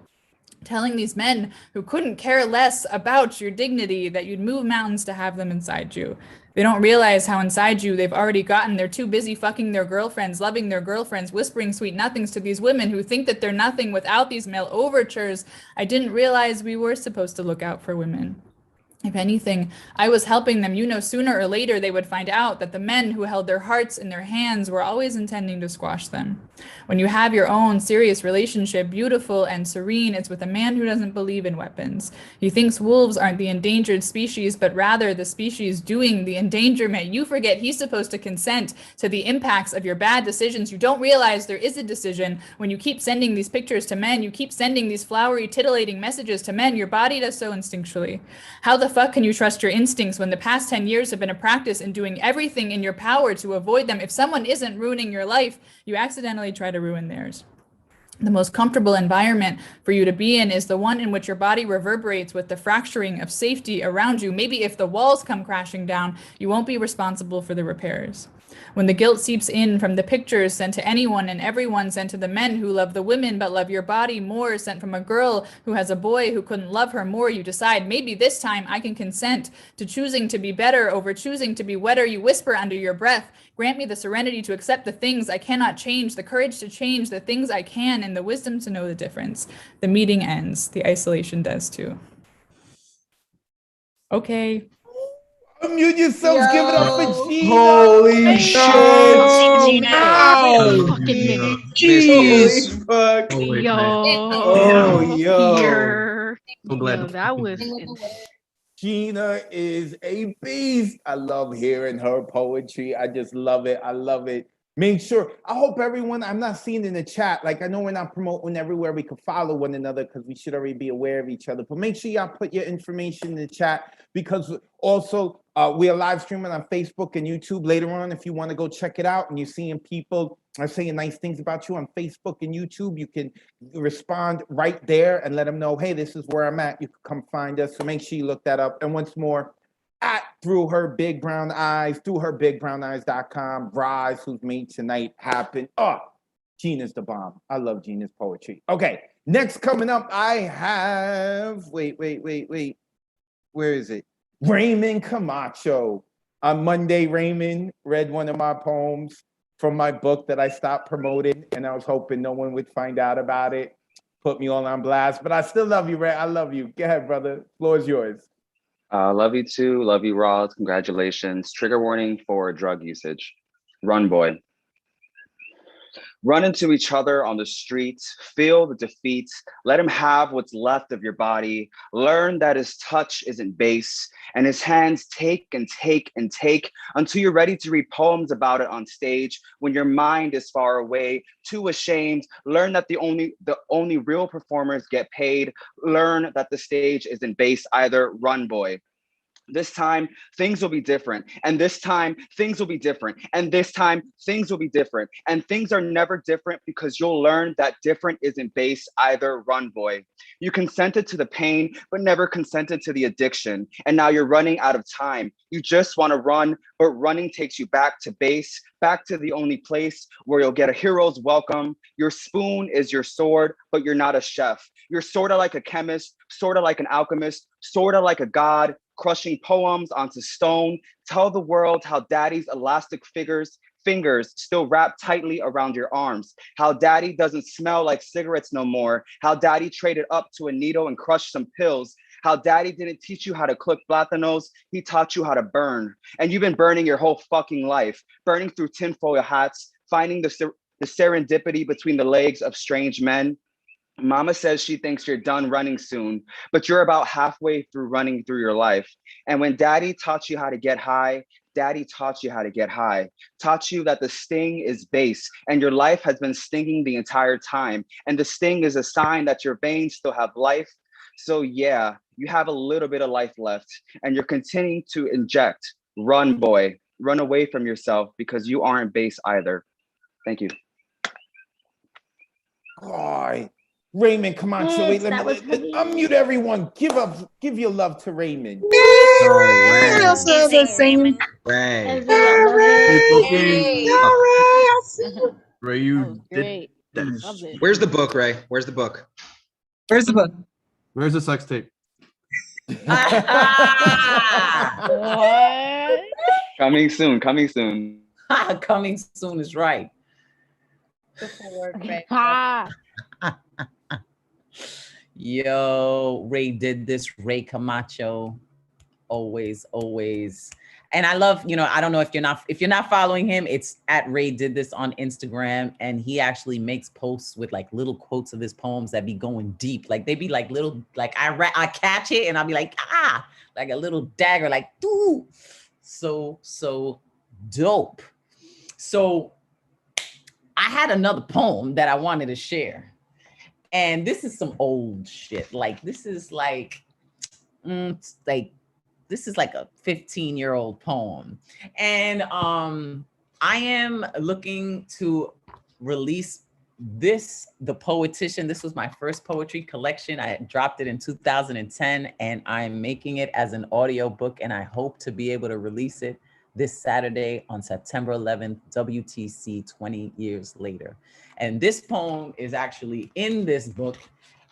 telling these men who couldn't care less about your dignity that you'd move mountains to have them inside you. They don't realize how inside you they've already gotten. They're too busy fucking their girlfriends, loving their girlfriends, whispering sweet nothings to these women who think that they're nothing without these male overtures. I didn't realize we were supposed to look out for women. If anything, I was helping them. You know, sooner or later they would find out that the men who held their hearts in their hands were always intending to squash them. When you have your own serious relationship, beautiful and serene, it's with a man who doesn't believe in weapons. He thinks wolves aren't the endangered species, but rather the species doing the endangerment. You forget he's supposed to consent to the impacts of your bad decisions. You don't realize there is a decision when you keep sending these pictures to men. You keep sending these flowery, titillating messages to men. Your body does so instinctually. How the fuck can you trust your instincts when the past 10 years have been a practice in doing everything in your power to avoid them? If someone isn't ruining your life, you accidentally try to ruin theirs. The most comfortable environment for you to be in is the one in which your body reverberates with the fracturing of safety around you. Maybe if the walls come crashing down, you won't be responsible for the repairs. When the guilt seeps in from the pictures sent to anyone and everyone, sent to the men who love the women but love your body more, sent from a girl who has a boy who couldn't love her more, you decide, maybe this time I can consent to choosing to be better over choosing to be wetter. You whisper under your breath, grant me the serenity to accept the things I cannot change, the courage to change the things I can, and the wisdom to know the difference. The meeting ends. The isolation does too. Okay. Unmute yourselves, give it up for Gina. Holy shit! Wow! Jeez! Holy fuck! Yo, Oh, yo! yo, that was Gina is a beast. I love hearing her poetry. I just love it. I love it. Make sure, I hope everyone, I'm not seeing in the chat, like I know we're not promoting everywhere we can follow one another because we should already be aware of each other, but make sure y'all put your information in the chat because also we are live streaming on Facebook and YouTube later on if you want to go check it out and you're seeing people are saying nice things about you on Facebook and YouTube. You can respond right there and let them know, hey, this is where I'm at. You can come find us. So make sure you look that up. And once more, at Through Her Big Brown Eyes, throughherbigbrownyes.com. Rise, who's made tonight happen. Oh, Gina's the bomb. I love Gina's poetry. Okay, next coming up, I have, wait. Where is it? Raymond Camacho. On Monday, Raymond read one of my poems from my book that I stopped promoting, and I was hoping no one would find out about it. Put me all on blast, but I still love you, Ray. I love you. Go ahead, brother. Floor is yours. Love you too. Love you, Roz. Congratulations. Trigger warning for drug usage. Run, boy. Run into each other on the streets. Feel the defeat. Let him have what's left of your body. Learn that his touch isn't base, and his hands take and take and take until you're ready to read poems about it on stage. When your mind is far away, too ashamed, learn that the only real performers get paid. Learn that the stage isn't base either. Run, boy. This time, things will be different. And this time, things will be different. And this time, things will be different. And things are never different because you'll learn that different isn't base either. Run, boy. You consented to the pain, but never consented to the addiction. And now you're running out of time. You just want to run, but running takes you back to base, back to the only place where you'll get a hero's welcome. Your spoon is your sword, but you're not a chef. You're sort of like a chemist, sort of like an alchemist, sort of like a god, crushing poems onto stone. Tell the world how daddy's elastic fingers still wrap tightly around your arms. How daddy doesn't smell like cigarettes no more. How daddy traded up to a needle and crushed some pills. How daddy didn't teach you how to cook plátanos, he taught you how to burn. And you've been burning your whole fucking life, burning through tinfoil hats, finding the serendipity between the legs of strange men. Mama says she thinks you're done running soon, but you're about halfway through running through your life. And when daddy taught you how to get high, daddy taught you how to get high, taught you that the sting is base and your life has been stinging the entire time. And the sting is a sign that your veins still have life. So yeah, you have a little bit of life left and you're continuing to inject. Run, boy, run away from yourself because you aren't base either. Thank you. God. Raymond Camacho, wait, let me unmute everyone. Give your love to Raymond. I'll say the same. Ray. Ray, you Great. did Love it. Where's the book, Ray? Where's the book? Where's the book? Where's the sex tape? What? Coming soon, coming soon. Coming soon is right. Yo, Ray did this. Ray Camacho, always. And I love, I don't know if you're not following him, it's at Ray Did This on Instagram, and he actually makes posts with like little quotes of his poems that be going deep. Like they be like little, like I catch it and I'll be like like a little dagger, like doo. So dope. So I had another poem that I wanted to share. And this is some old shit. Like this is like a 15-year-old poem. And I am looking to release this, The Poetician. This was my first poetry collection. I dropped it in 2010 and I'm making it as an audio book and I hope to be able to release it this Saturday on September 11th, WTC 20 years later. And this poem is actually in this book.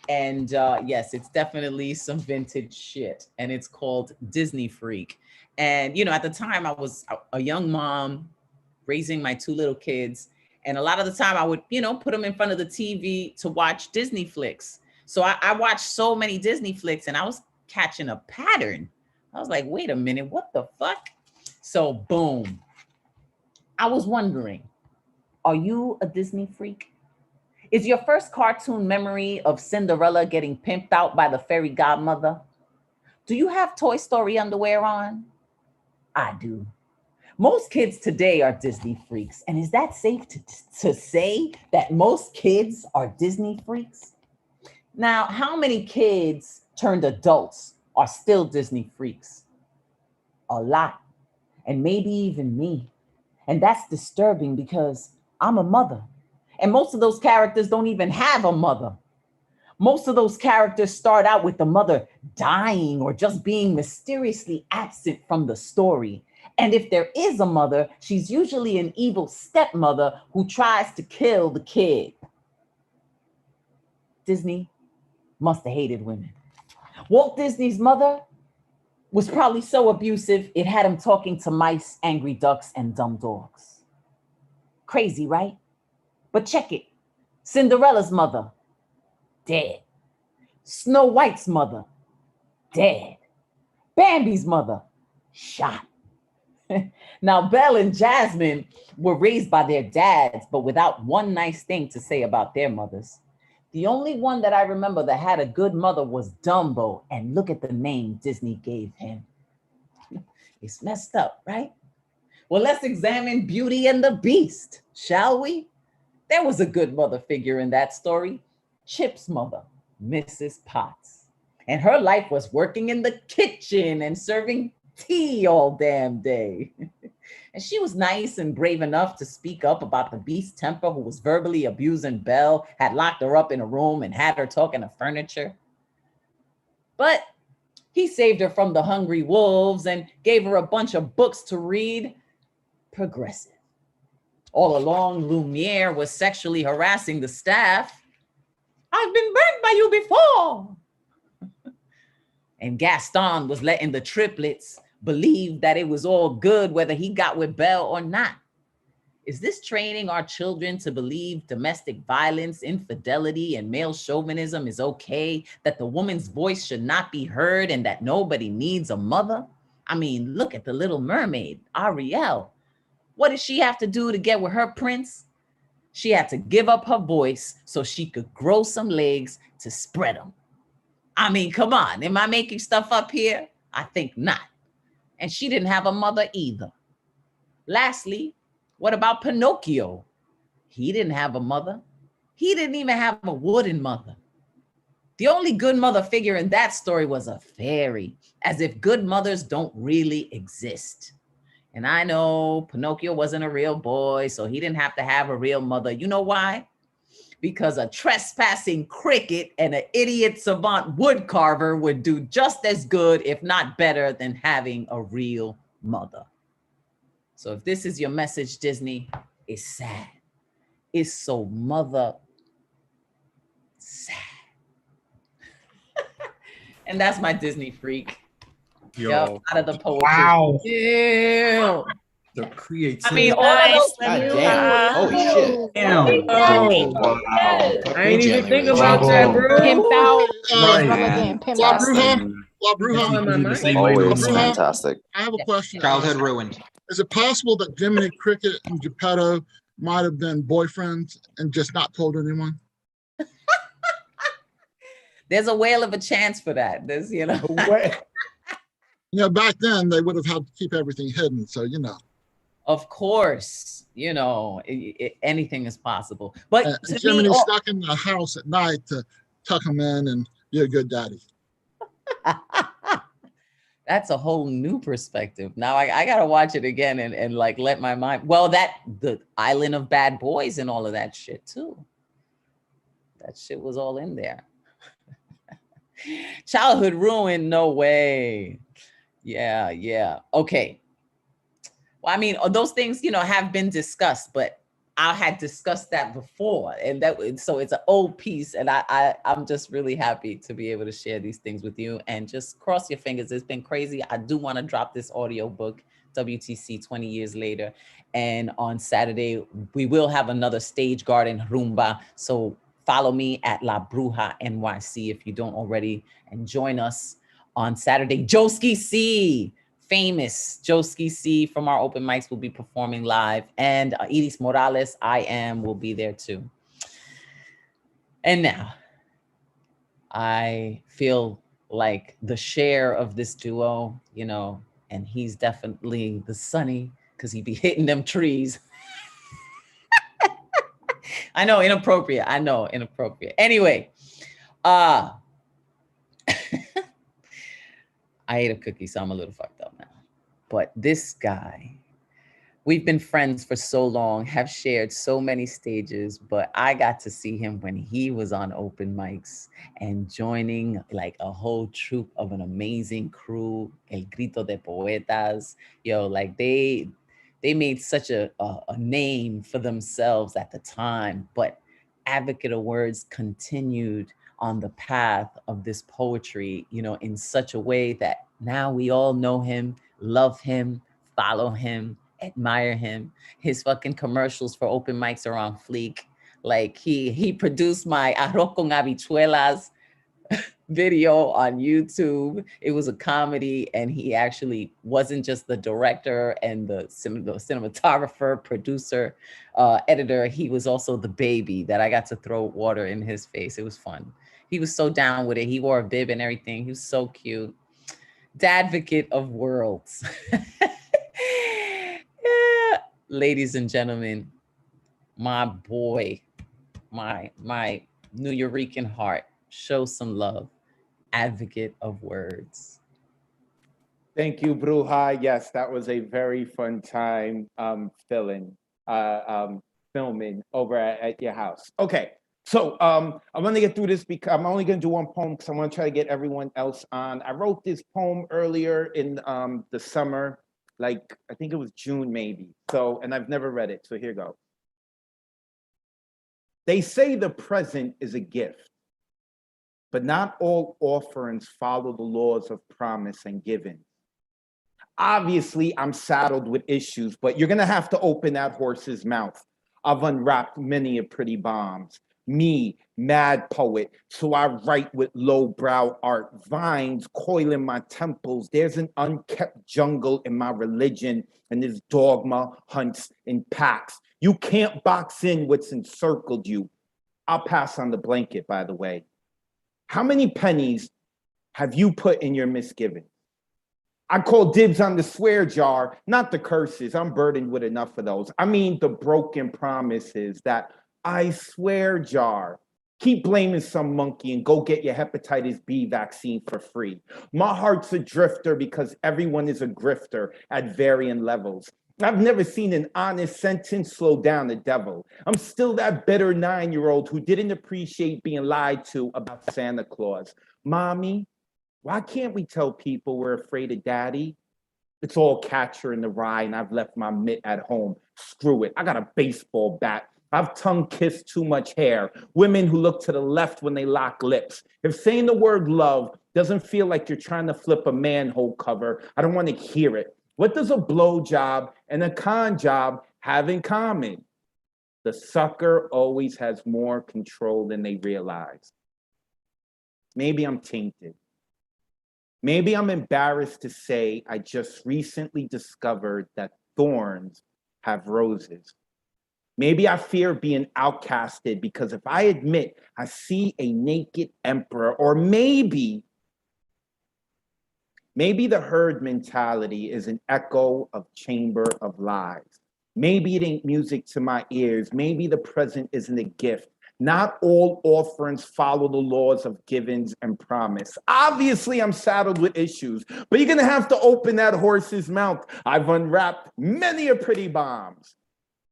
And yes, it's definitely some vintage shit. And it's called Disney Freak. And, at the time I was a young mom raising my two little kids. And a lot of the time I would, put them in front of the TV to watch Disney flicks. So I watched so many Disney flicks and I was catching a pattern. I was like, wait a minute, what the fuck? So boom. I was wondering, are you a Disney freak? Is your first cartoon memory of Cinderella getting pimped out by the fairy godmother? Do you have Toy Story underwear on? I do. Most kids today are Disney freaks. And is that safe to say that most kids are Disney freaks? Now, how many kids turned adults are still Disney freaks? A lot. And maybe even me. And that's disturbing because I'm a mother. And most of those characters don't even have a mother. Most of those characters start out with the mother dying or just being mysteriously absent from the story. And if there is a mother, she's usually an evil stepmother who tries to kill the kid. Disney must have hated women. Walt Disney's mother was probably so abusive, it had him talking to mice, angry ducks, and dumb dogs. Crazy, right? But check it. Cinderella's mother, dead. Snow White's mother, dead. Bambi's mother, shot. Now, Belle and Jasmine were raised by their dads, but without one nice thing to say about their mothers. The only one that I remember that had a good mother was Dumbo, and look at the name Disney gave him. It's messed up, right? Well, let's examine Beauty and the Beast, shall we? There was a good mother figure in that story, Chip's mother, Mrs. Potts. And her life was working in the kitchen and serving tea all damn day. And she was nice and brave enough to speak up about the Beast's temper, who was verbally abusing Belle, had locked her up in a room and had her talking to furniture. But he saved her from the hungry wolves and gave her a bunch of books to read. Progressive. All along, Lumiere was sexually harassing the staff. I've been burned by you before. And Gaston was letting the triplets believe that it was all good whether he got with Belle or not. Is this training our children to believe domestic violence, infidelity, and male chauvinism is okay, that the woman's voice should not be heard, and that nobody needs a mother? I mean, look at the Little Mermaid, Ariel. What did she have to do to get with her prince? She had to give up her voice so she could grow some legs to spread them. I mean, come on, am I making stuff up here? I think not. And she didn't have a mother either. Lastly, what about Pinocchio? He didn't have a mother. He didn't even have a wooden mother. The only good mother figure in that story was a fairy, as if good mothers don't really exist. And I know Pinocchio wasn't a real boy, so he didn't have to have a real mother. You know why? Because a trespassing cricket and an idiot savant wood carver would do just as good, if not better, than having a real mother. So if this is your message, Disney, it's sad. It's so mother sad. And that's my Disney freak. Yo, out of the poetry. Wow. Ew. The creativity. I mean, all of those. God damn. Holy shit. Damn. Oh, wow. I ain't even think about that, bro. Pimp out. Right. Again, pimp La out. Bruja. La Bruja. Always Bruja, fantastic. I have a question. Childhood ruined. Is it possible that Jiminy Cricket and Geppetto might have been boyfriends and just not told anyone? There's a whale of a chance for that. There's, you know. Back then they would have had to keep everything hidden. So, Of course, anything is possible. But to Jiminy me, stuck in the house at night to tuck him in and be a good daddy. That's a whole new perspective. Now I gotta watch it again and like let my mind. Well, the Island of Bad Boys and all of that shit too. That shit was all in there. Childhood ruined, no way. Yeah. Okay. Well, I mean, those things, have been discussed, but I had discussed that before, and so it's an old piece, and I'm just really happy to be able to share these things with you. And just cross your fingers. It's been crazy. I do want to drop this audio book, WTC 20 years later, and on Saturday we will have another Stage Garden Rumba. So follow me at La Bruja NYC if you don't already, and join us on Saturday. Joski C, famous Joski C from our open mics will be performing live, and Iris Morales, will be there too. And now I feel like the share of this duo, and he's definitely the Sonny because he be hitting them trees. I know, inappropriate. Anyway, I ate a cookie, so I'm a little fucked up now. But this guy, we've been friends for so long, have shared so many stages, but I got to see him when he was on open mics and joining like a whole troupe of an amazing crew, El Grito de Poetas. Like they made such a name for themselves at the time, but Advocate of Words continued on the path of this poetry, in such a way that now we all know him, love him, follow him, admire him. His fucking commercials for open mics are on fleek. Like he produced my Arroz con Habichuelas video on YouTube. It was a comedy, and he actually wasn't just the director and the cinematographer, producer, editor. He was also the baby that I got to throw water in his face. It was fun. He was so down with it. He wore a bib and everything. He was so cute. Dadvocate of Worlds. Yeah. Ladies and gentlemen, my boy, my New Eurekan heart, show some love. Advocate of Words. Thank you, Bruja. Yes, that was a very fun time filming over at your house. Okay. So I'm going to get through this because I'm only going to do one poem because I want to try to get everyone else on. I wrote this poem earlier in the summer, like I think it was June maybe. So, and I've never read it. So here goes. They say the present is a gift, but not all offerings follow the laws of promise and giving. Obviously, I'm saddled with issues, but you're gonna have to open that horse's mouth. I've unwrapped many a pretty bombs. Me, mad poet, so I write with lowbrow art, vines coil in my temples. There's an unkept jungle in my religion, and this dogma hunts in packs. You can't box in what's encircled you. I'll pass on the blanket, by the way. How many pennies have you put in your misgiving? I call dibs on the swear jar, not the curses. I'm burdened with enough of those. I mean the broken promises, that I swear jar. Keep blaming some monkey and go get your hepatitis B vaccine for free. My heart's a drifter because everyone is a grifter at varying levels. I've never seen an honest sentence slow down the devil. I'm still that bitter 9-year-old who didn't appreciate being lied to about Santa Claus. Mommy, why can't we tell people we're afraid of daddy? It's all Catcher in the Rye and I've left my mitt at home. Screw it, I got a baseball bat. I've tongue-kissed too much hair. Women who look to the left when they lock lips. If saying the word love doesn't feel like you're trying to flip a manhole cover, I don't want to hear it. What does a blow job and a con job have in common? The sucker always has more control than they realize. Maybe I'm tainted. Maybe I'm embarrassed to say I just recently discovered that thorns have roses. Maybe I fear being outcasted because if I admit I see a naked emperor, or maybe the herd mentality is an echo of chamber of lies. Maybe it ain't music to my ears. Maybe the present isn't a gift. Not all offerings follow the laws of givens and promise. Obviously, I'm saddled with issues, but you're gonna have to open that horse's mouth. I've unwrapped many a pretty bombs,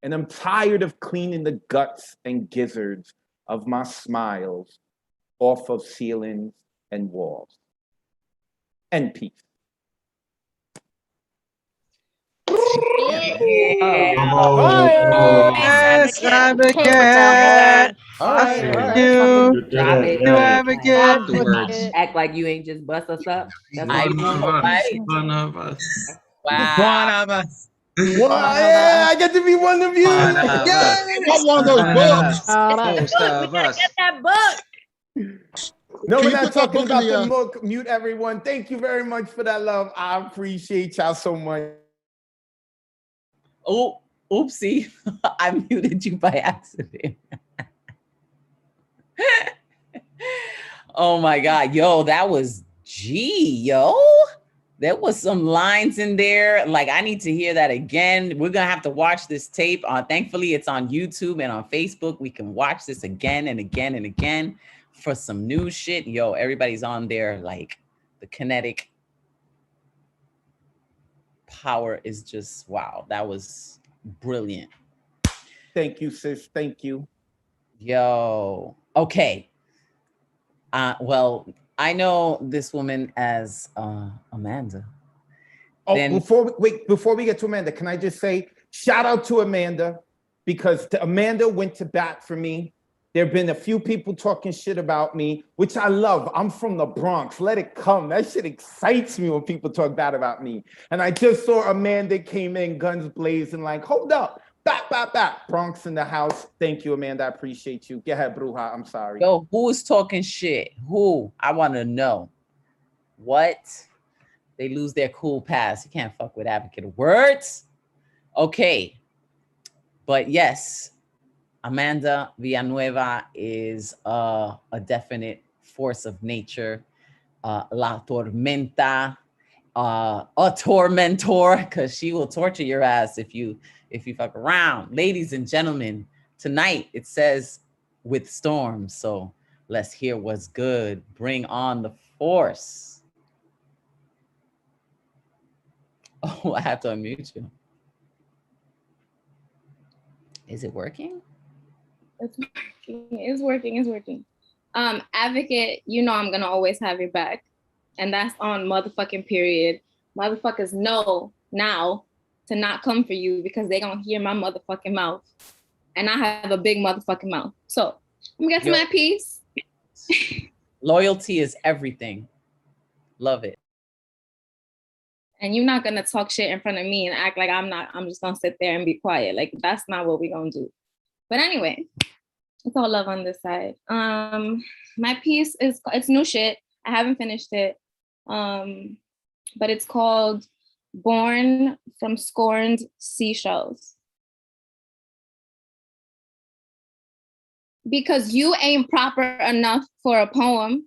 and I'm tired of cleaning the guts and gizzards of my smiles off of ceilings and walls. And peace. Yes, advocate. You advocate. Act like you ain't just bust us up. That's I what you know, want. right? One of us. Wow. One of us. Yeah, I get to be one of you. I got one of those books. Most of us. Get that book. No, Can we're you not put that talking book in about the, the book. Mute everyone. Thank you very much for that love. I appreciate y'all so much. Oh, oopsie. I muted you by accident. Oh my God. Yo, that was yo. There was some lines in there. Like, I need to hear that again. We're going to have to watch this tape. Thankfully, it's on YouTube and on Facebook. We can watch this again and again and again for some new shit. Yo, everybody's on there. Like, the kinetic power is just, wow. That was brilliant. Thank you, sis. Thank you. Yo, okay. Well, I know this woman as Amanda. Oh, Then, before we get to Amanda, can I just say shout out to Amanda, because Amanda went to bat for me. There have been a few people talking shit about me, which I love. I'm from the Bronx. Let it come. That shit excites me when people talk bad about me. And I just saw Amanda came in, guns blazing, like, hold up. Back. Bronx in the house. Thank you, Amanda. I appreciate you. Go ahead, Bruja. I'm sorry. yo, who is talking shit? Who? I want to know. What? They lose their cool pass. You can't fuck with advocate of words. Okay. But yes, Amanda Villanueva is a definite force of nature. La Tormenta, a tormentor, because she will torture your ass if you fuck around. Ladies and gentlemen, tonight it says with storms. So let's hear what's good. Bring on the force. Oh, I have to unmute you. Is it working? It's working. Advocate, you know I'm gonna always have your back. And that's on motherfucking period. Motherfuckers know now to not come for you because they gonna hear my motherfucking mouth. And I have a big motherfucking mouth. So I'm gonna get to my piece. Loyalty is everything. Love it. And you're not gonna talk shit in front of me and act like I'm just gonna sit there and be quiet. Like that's not what we're gonna do. But anyway, it's all love on this side. My piece it's new shit. I haven't finished it. But it's called Born from Scorned Seashells. Because you ain't proper enough for a poem.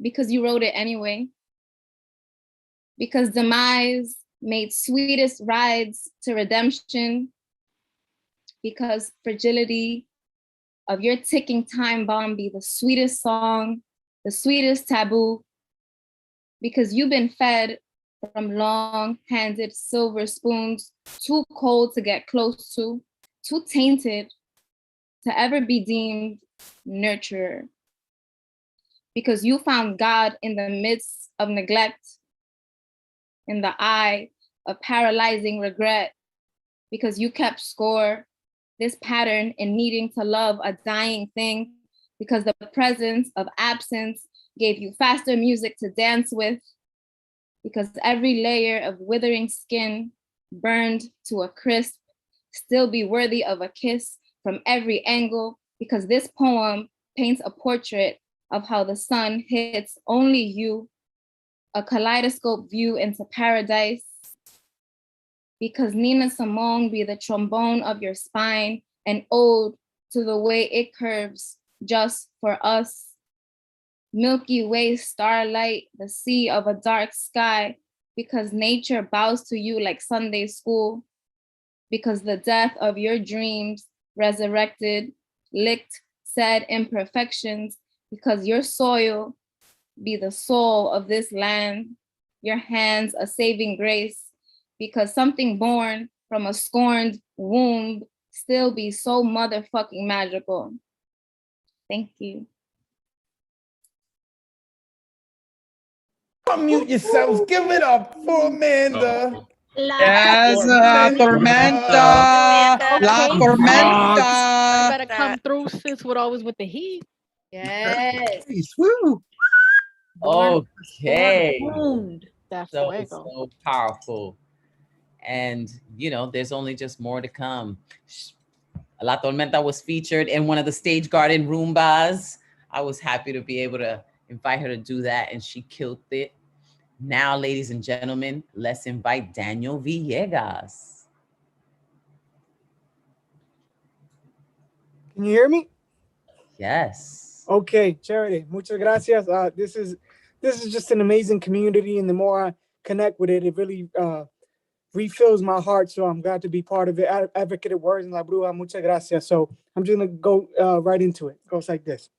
Because you wrote it anyway. Because demise made sweetest rides to redemption. Because fragility of your ticking time bomb be the sweetest song, the sweetest taboo. Because you've been fed from long-handed silver spoons, too cold to get close to, too tainted to ever be deemed nurturer. Because you found God in the midst of neglect, in the eye of paralyzing regret, because you kept score, this pattern in needing to love a dying thing, because the presence of absence gave you faster music to dance with, because every layer of withering skin burned to a crisp, still be worthy of a kiss from every angle, because this poem paints a portrait of how the sun hits only you, a kaleidoscope view into paradise, because Nina Simone be the trombone of your spine, an ode to the way it curves just for us. Milky Way starlight, the sea of a dark sky, because nature bows to you like Sunday school, because the death of your dreams resurrected, licked, said imperfections, because your soil be the soul of this land, your hands a saving grace, because something born from a scorned womb still be so motherfucking magical. Thank you. Unmute yourselves. Give it up for Amanda. Yes, Tormenta. La Tormenta. You better come through, sis, with always with the heat. Yes. Woo. Okay. That's So fuego. it's so powerful. And, you know, there's only just more to come. La Tormenta was featured in one of the Stage Garden Roombas. I was happy to be able to invite her to do that, and she killed it. Now, ladies and gentlemen, let's invite Daniel Villegas. Can you hear me? Yes. Okay, Charity. Muchas gracias. This is just an amazing community, and the more I connect with it, it really refills my heart. So I'm glad to be part of it. Advocate of Words in La Bruja. Muchas gracias. So I'm just gonna go right into it. It goes like this.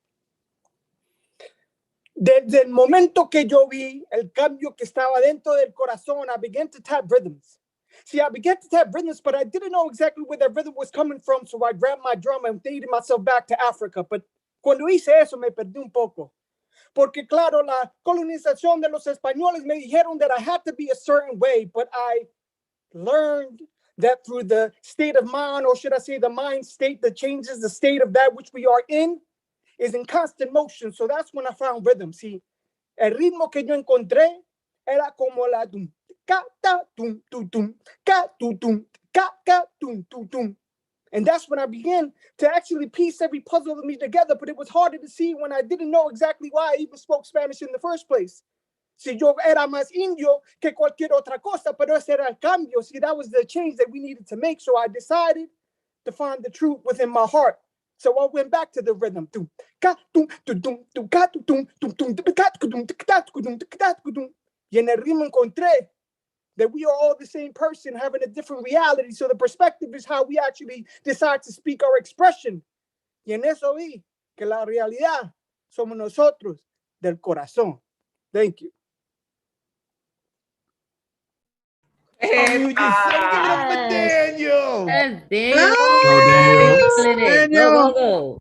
Desde el momento que yo vi el cambio que estaba dentro del corazón, I began to tap rhythms. See, I began to tap rhythms, but I didn't know exactly where that rhythm was coming from, so I grabbed my drum and dated myself back to Africa. But cuando hice eso, me perdí un poco. Porque, claro, la colonización de los españoles me dijeron that I had to be a certain way, but I learned that through the state of mind, or should I say the mind state that changes the state of that which we are in, is in constant motion. So that's when I found rhythm. See, el ritmo que yo encontré era como la dum, ka, ta, tum, tu, tum, ka, tu, tum, ka, tum, tu, tum. And that's when I began to actually piece every puzzle of me together, but it was harder to see when I didn't know exactly why I even spoke Spanish in the first place. Si yo era más indio que cualquier otra cosa, pero ese era el cambio. See, that was the change that we needed to make. So I decided to find the truth within my heart. So I went back to the rhythm. Y en el ritmo encontré that we are all the same person having a different reality. So the perspective is how we actually decide to speak our expression. Y en eso vi que la realidad somos nosotros del corazón. Thank you. Unmute yourself. Give it up for Daniel. Daniel. Go.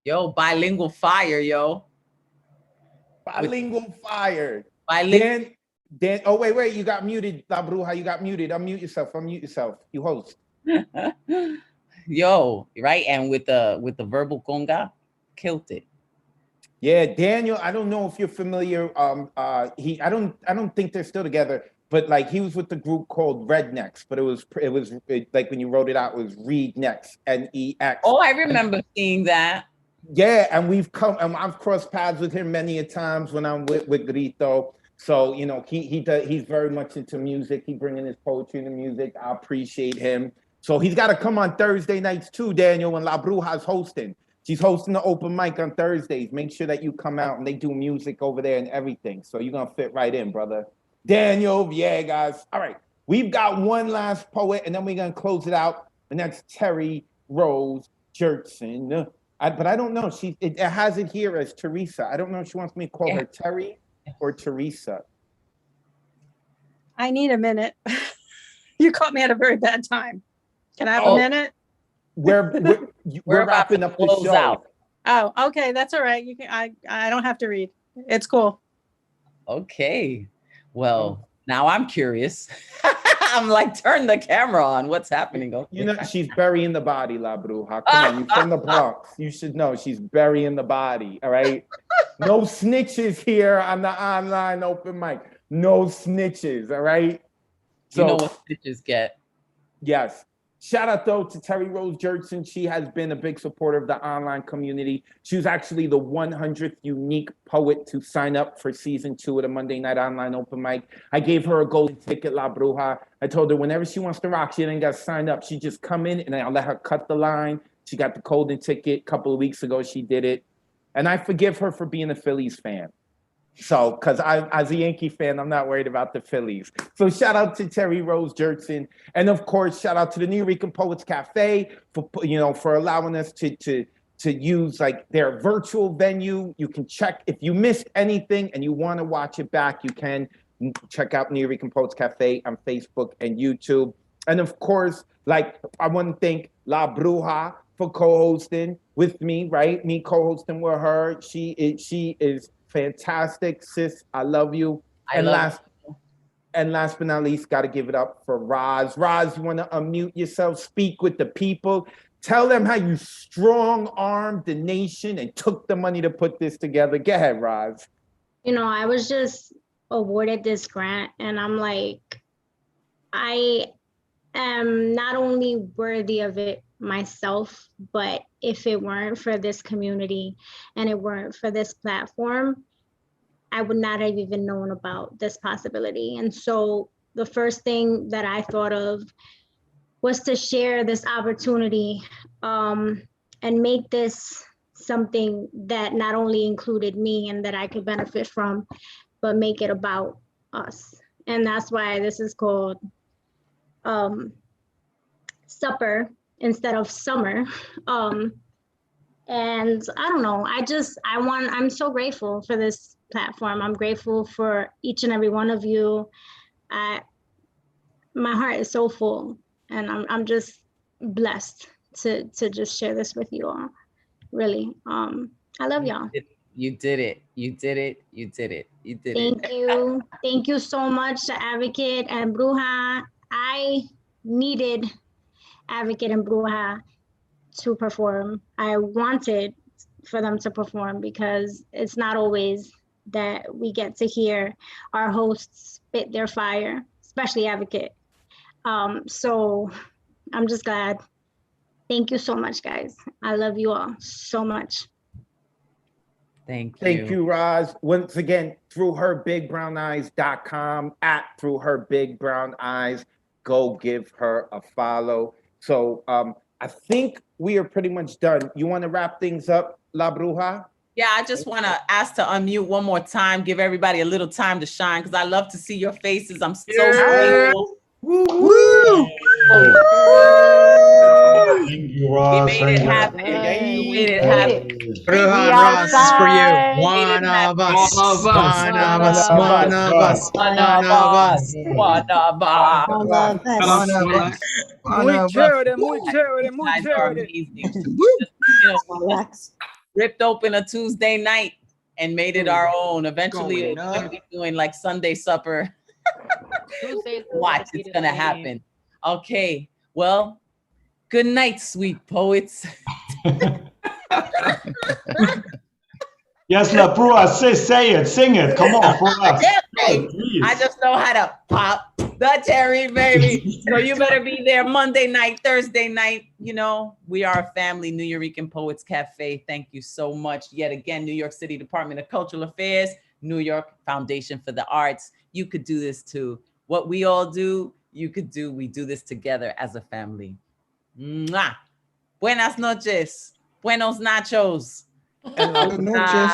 Yo, bilingual fire, yo. Bilingual fire. Bilingual. Dan, oh, wait. You got muted, La Bruja. You got muted. Unmute yourself. You host. Yo, right? And with the verbal conga, killed it. Yeah, Daniel, I don't know if you're familiar. I don't think they're still together, but like he was with the group called Rednecks, but it was like when you wrote it out, it was Rednecks, Nex. Oh, I remember seeing that. Yeah, and I've crossed paths with him many a times when I'm with Grito. So, you know, he's very much into music. He bringing his poetry into music. I appreciate him. So he's got to come on Thursday nights too, Daniel, when La Bruja's hosting. She's hosting the open mic on Thursdays. Make sure that you come out, and they do music over there and everything. So you're going to fit right in, brother. Daniel Villegas. All right. We've got one last poet, and then we're going to close it out. And that's Terry Rose Jertson. But I don't know. It has it here as Teresa. I don't know if she wants me to call her Terry or Teresa. I need a minute. You caught me at a very bad time. Can I have a minute? We're wrapping up the show. Out. Oh, okay. That's all right. You can. I don't have to read. It's cool. Okay. Well, now I'm curious. I'm like, turn the camera on. What's happening? Okay. You know, she's burying the body, La Bruja. Come on, you're from the Bronx. You should know she's burying the body. All right. No snitches here on the online open mic. No snitches. All right. So, you know what snitches get. Yes. Shout out though to Terry Rose Jertson. She has been a big supporter of the online community. She was actually the 100th unique poet to sign up for season 2 of the Monday Night Online Open Mic. I gave her a golden ticket, La Bruja. I told her whenever she wants to rock, she didn't got signed up. She just come in and I'll let her cut the line. She got the golden ticket a couple of weeks ago. She did it. And I forgive her for being a Phillies fan. So, because as a Yankee fan, I'm not worried about the Phillies. So shout out to Terry Rose Jertson. And of course, shout out to the New Rican Poets Cafe for allowing us to use like their virtual venue. You can check if you missed anything and you want to watch it back, you can check out New Rican Poets Cafe on Facebook and YouTube. And of course, like I want to thank La Bruja for co-hosting with me, right? Me co-hosting with her. She is fantastic, sis. I love you. And last but not least, got to give it up for Roz. Roz, you want to unmute yourself, speak with the people, tell them how you strong-armed the nation and took the money to put this together. Go ahead, Roz. You know, I was just awarded this grant, and I'm like, I am not only worthy of it myself, but if it weren't for this community and it weren't for this platform, I would not have even known about this possibility. And so the first thing that I thought of was to share this opportunity and make this something that not only included me and that I could benefit from, but make it about us. And that's why this is called Supper instead of Summer. And I don't know, I'm so grateful for this platform. I'm grateful for each and every one of you. My heart is so full, and I'm just blessed to just share this with you all. Really, I love y'all. You did it. You did it. You did it. You did Thank it. you. Thank you so much to Advocate and Bruja. I needed Advocate and Bruja to perform. I wanted for them to perform because it's not always that we get to hear our hosts spit their fire, especially Advocate. So I'm just glad. Thank you so much, guys. I love you all so much. Thank you. Thank you, Roz. Once again, throughherbigbrownyes.com, at throughherbigbrownyes. Go give her a follow. So I think we are pretty much done. You want to wrap things up, La Bruja? Yeah, I just want to ask to unmute one more time, give everybody a little time to shine, because I love to see your faces. I'm so grateful. Woo! Thank you, Roz. We made it happen. We made it happen. Bruja and Roz, this is for you. One of us. One of us. One of us. One of us. One of us. One of us. Muy chévere, muy chévere, muy You guys are chévere. amazing. Just ripped open a Tuesday night and made it our own. Eventually, we're going to be doing like Sunday supper. Watch, it's going to happen. Okay, well, good night, sweet poets. Yes, La Brua, say it, sing it. Come on, for us. Hey, I just know how to pop the cherry, baby. So you better be there Monday night, Thursday night. You know, we are a family, New Yorican Poets Cafe. Thank you so much. Yet again, New York City Department of Cultural Affairs, New York Foundation for the Arts. You could do this too. What we all do, you could do. We do this together as a family. Mwah. Buenas noches. Buenos nachos. Buenas noches.